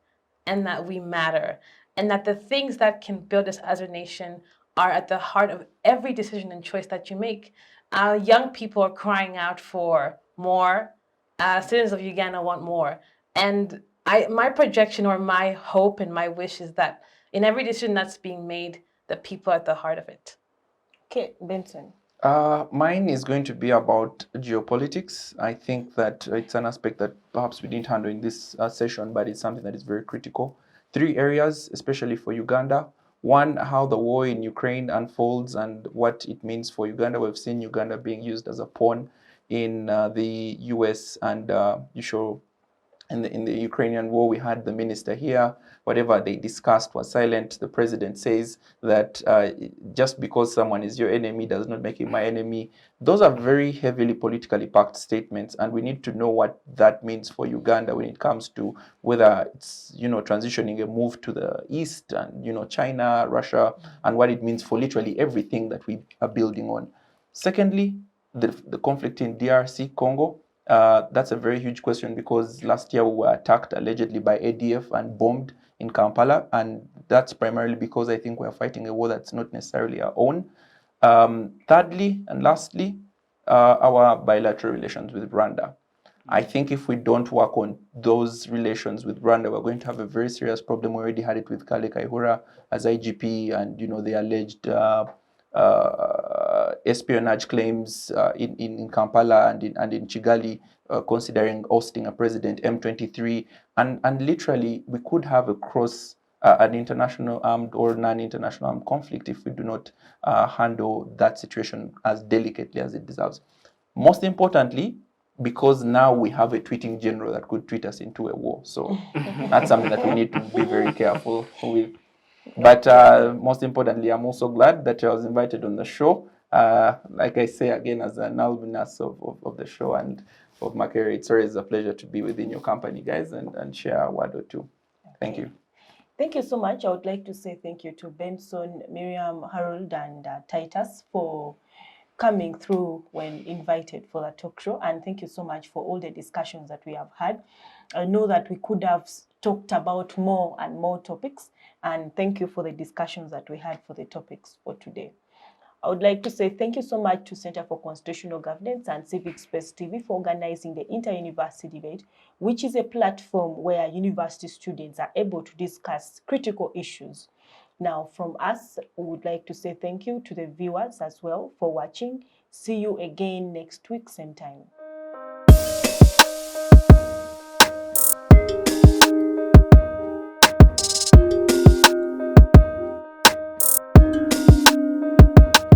and that we matter, and that the things that can build us as a nation are at the heart of every decision and choice that you make. Young people are crying out for more. Citizens of Uganda want more. And my projection or my hope and my wish is that in every decision that's being made, the people are at the heart of it. Okay, Benson. Mine is going to be about geopolitics. I think that it's an aspect that perhaps we didn't handle in this session, but it's something that is very critical. Three areas, especially for Uganda. One, how the war in Ukraine unfolds and what it means for Uganda. We've seen Uganda being used as a pawn in the US and you show in the Ukrainian war, we had the minister here. Whatever they discussed was silent. The president says that just because someone is your enemy does not make him my enemy. Those are very heavily politically packed statements, and we need to know what that means for Uganda when it comes to whether it's transitioning a move to the east and China, Russia, and what it means for literally everything that we are building on. Secondly, the conflict in DRC Congo. That's a very huge question because last year we were attacked allegedly by ADF and bombed in Kampala, and that's primarily because I think we're fighting a war that's not necessarily our own. Thirdly and lastly, our bilateral relations with Rwanda. I think if we don't work on those relations with Rwanda, we're going to have a very serious problem. We already had it with Kale Kaihura as IGP, and the alleged espionage claims in Kampala and in Kigali, considering ousting a president, M23, and literally we could have an international armed or non-international armed conflict if we do not handle that situation as delicately as it deserves. Most importantly, because now we have a tweeting general that could tweet us into a war. So that's something that we need to be very careful with. But most importantly, I'm also glad that I was invited on the show. Like I say again, as an alumnus of the show and of Makerere, it's always a pleasure to be within your company, guys, and share a word or two. Thank you. Thank you so much. I would like to say thank you to Benson, Miriam, Harold, and Titus for coming through when invited for the talk show. And thank you so much for all the discussions that we have had. I know that we could have talked about more and more topics. And thank you for the discussions that we had for the topics for today. I would like to say thank you so much to Center for Constitutional Governance and Civic Space TV for organizing the Inter-University Debate, which is a platform where university students are able to discuss critical issues. Now, from us, we would like to say thank you to the viewers as well for watching. See you again next week, same time.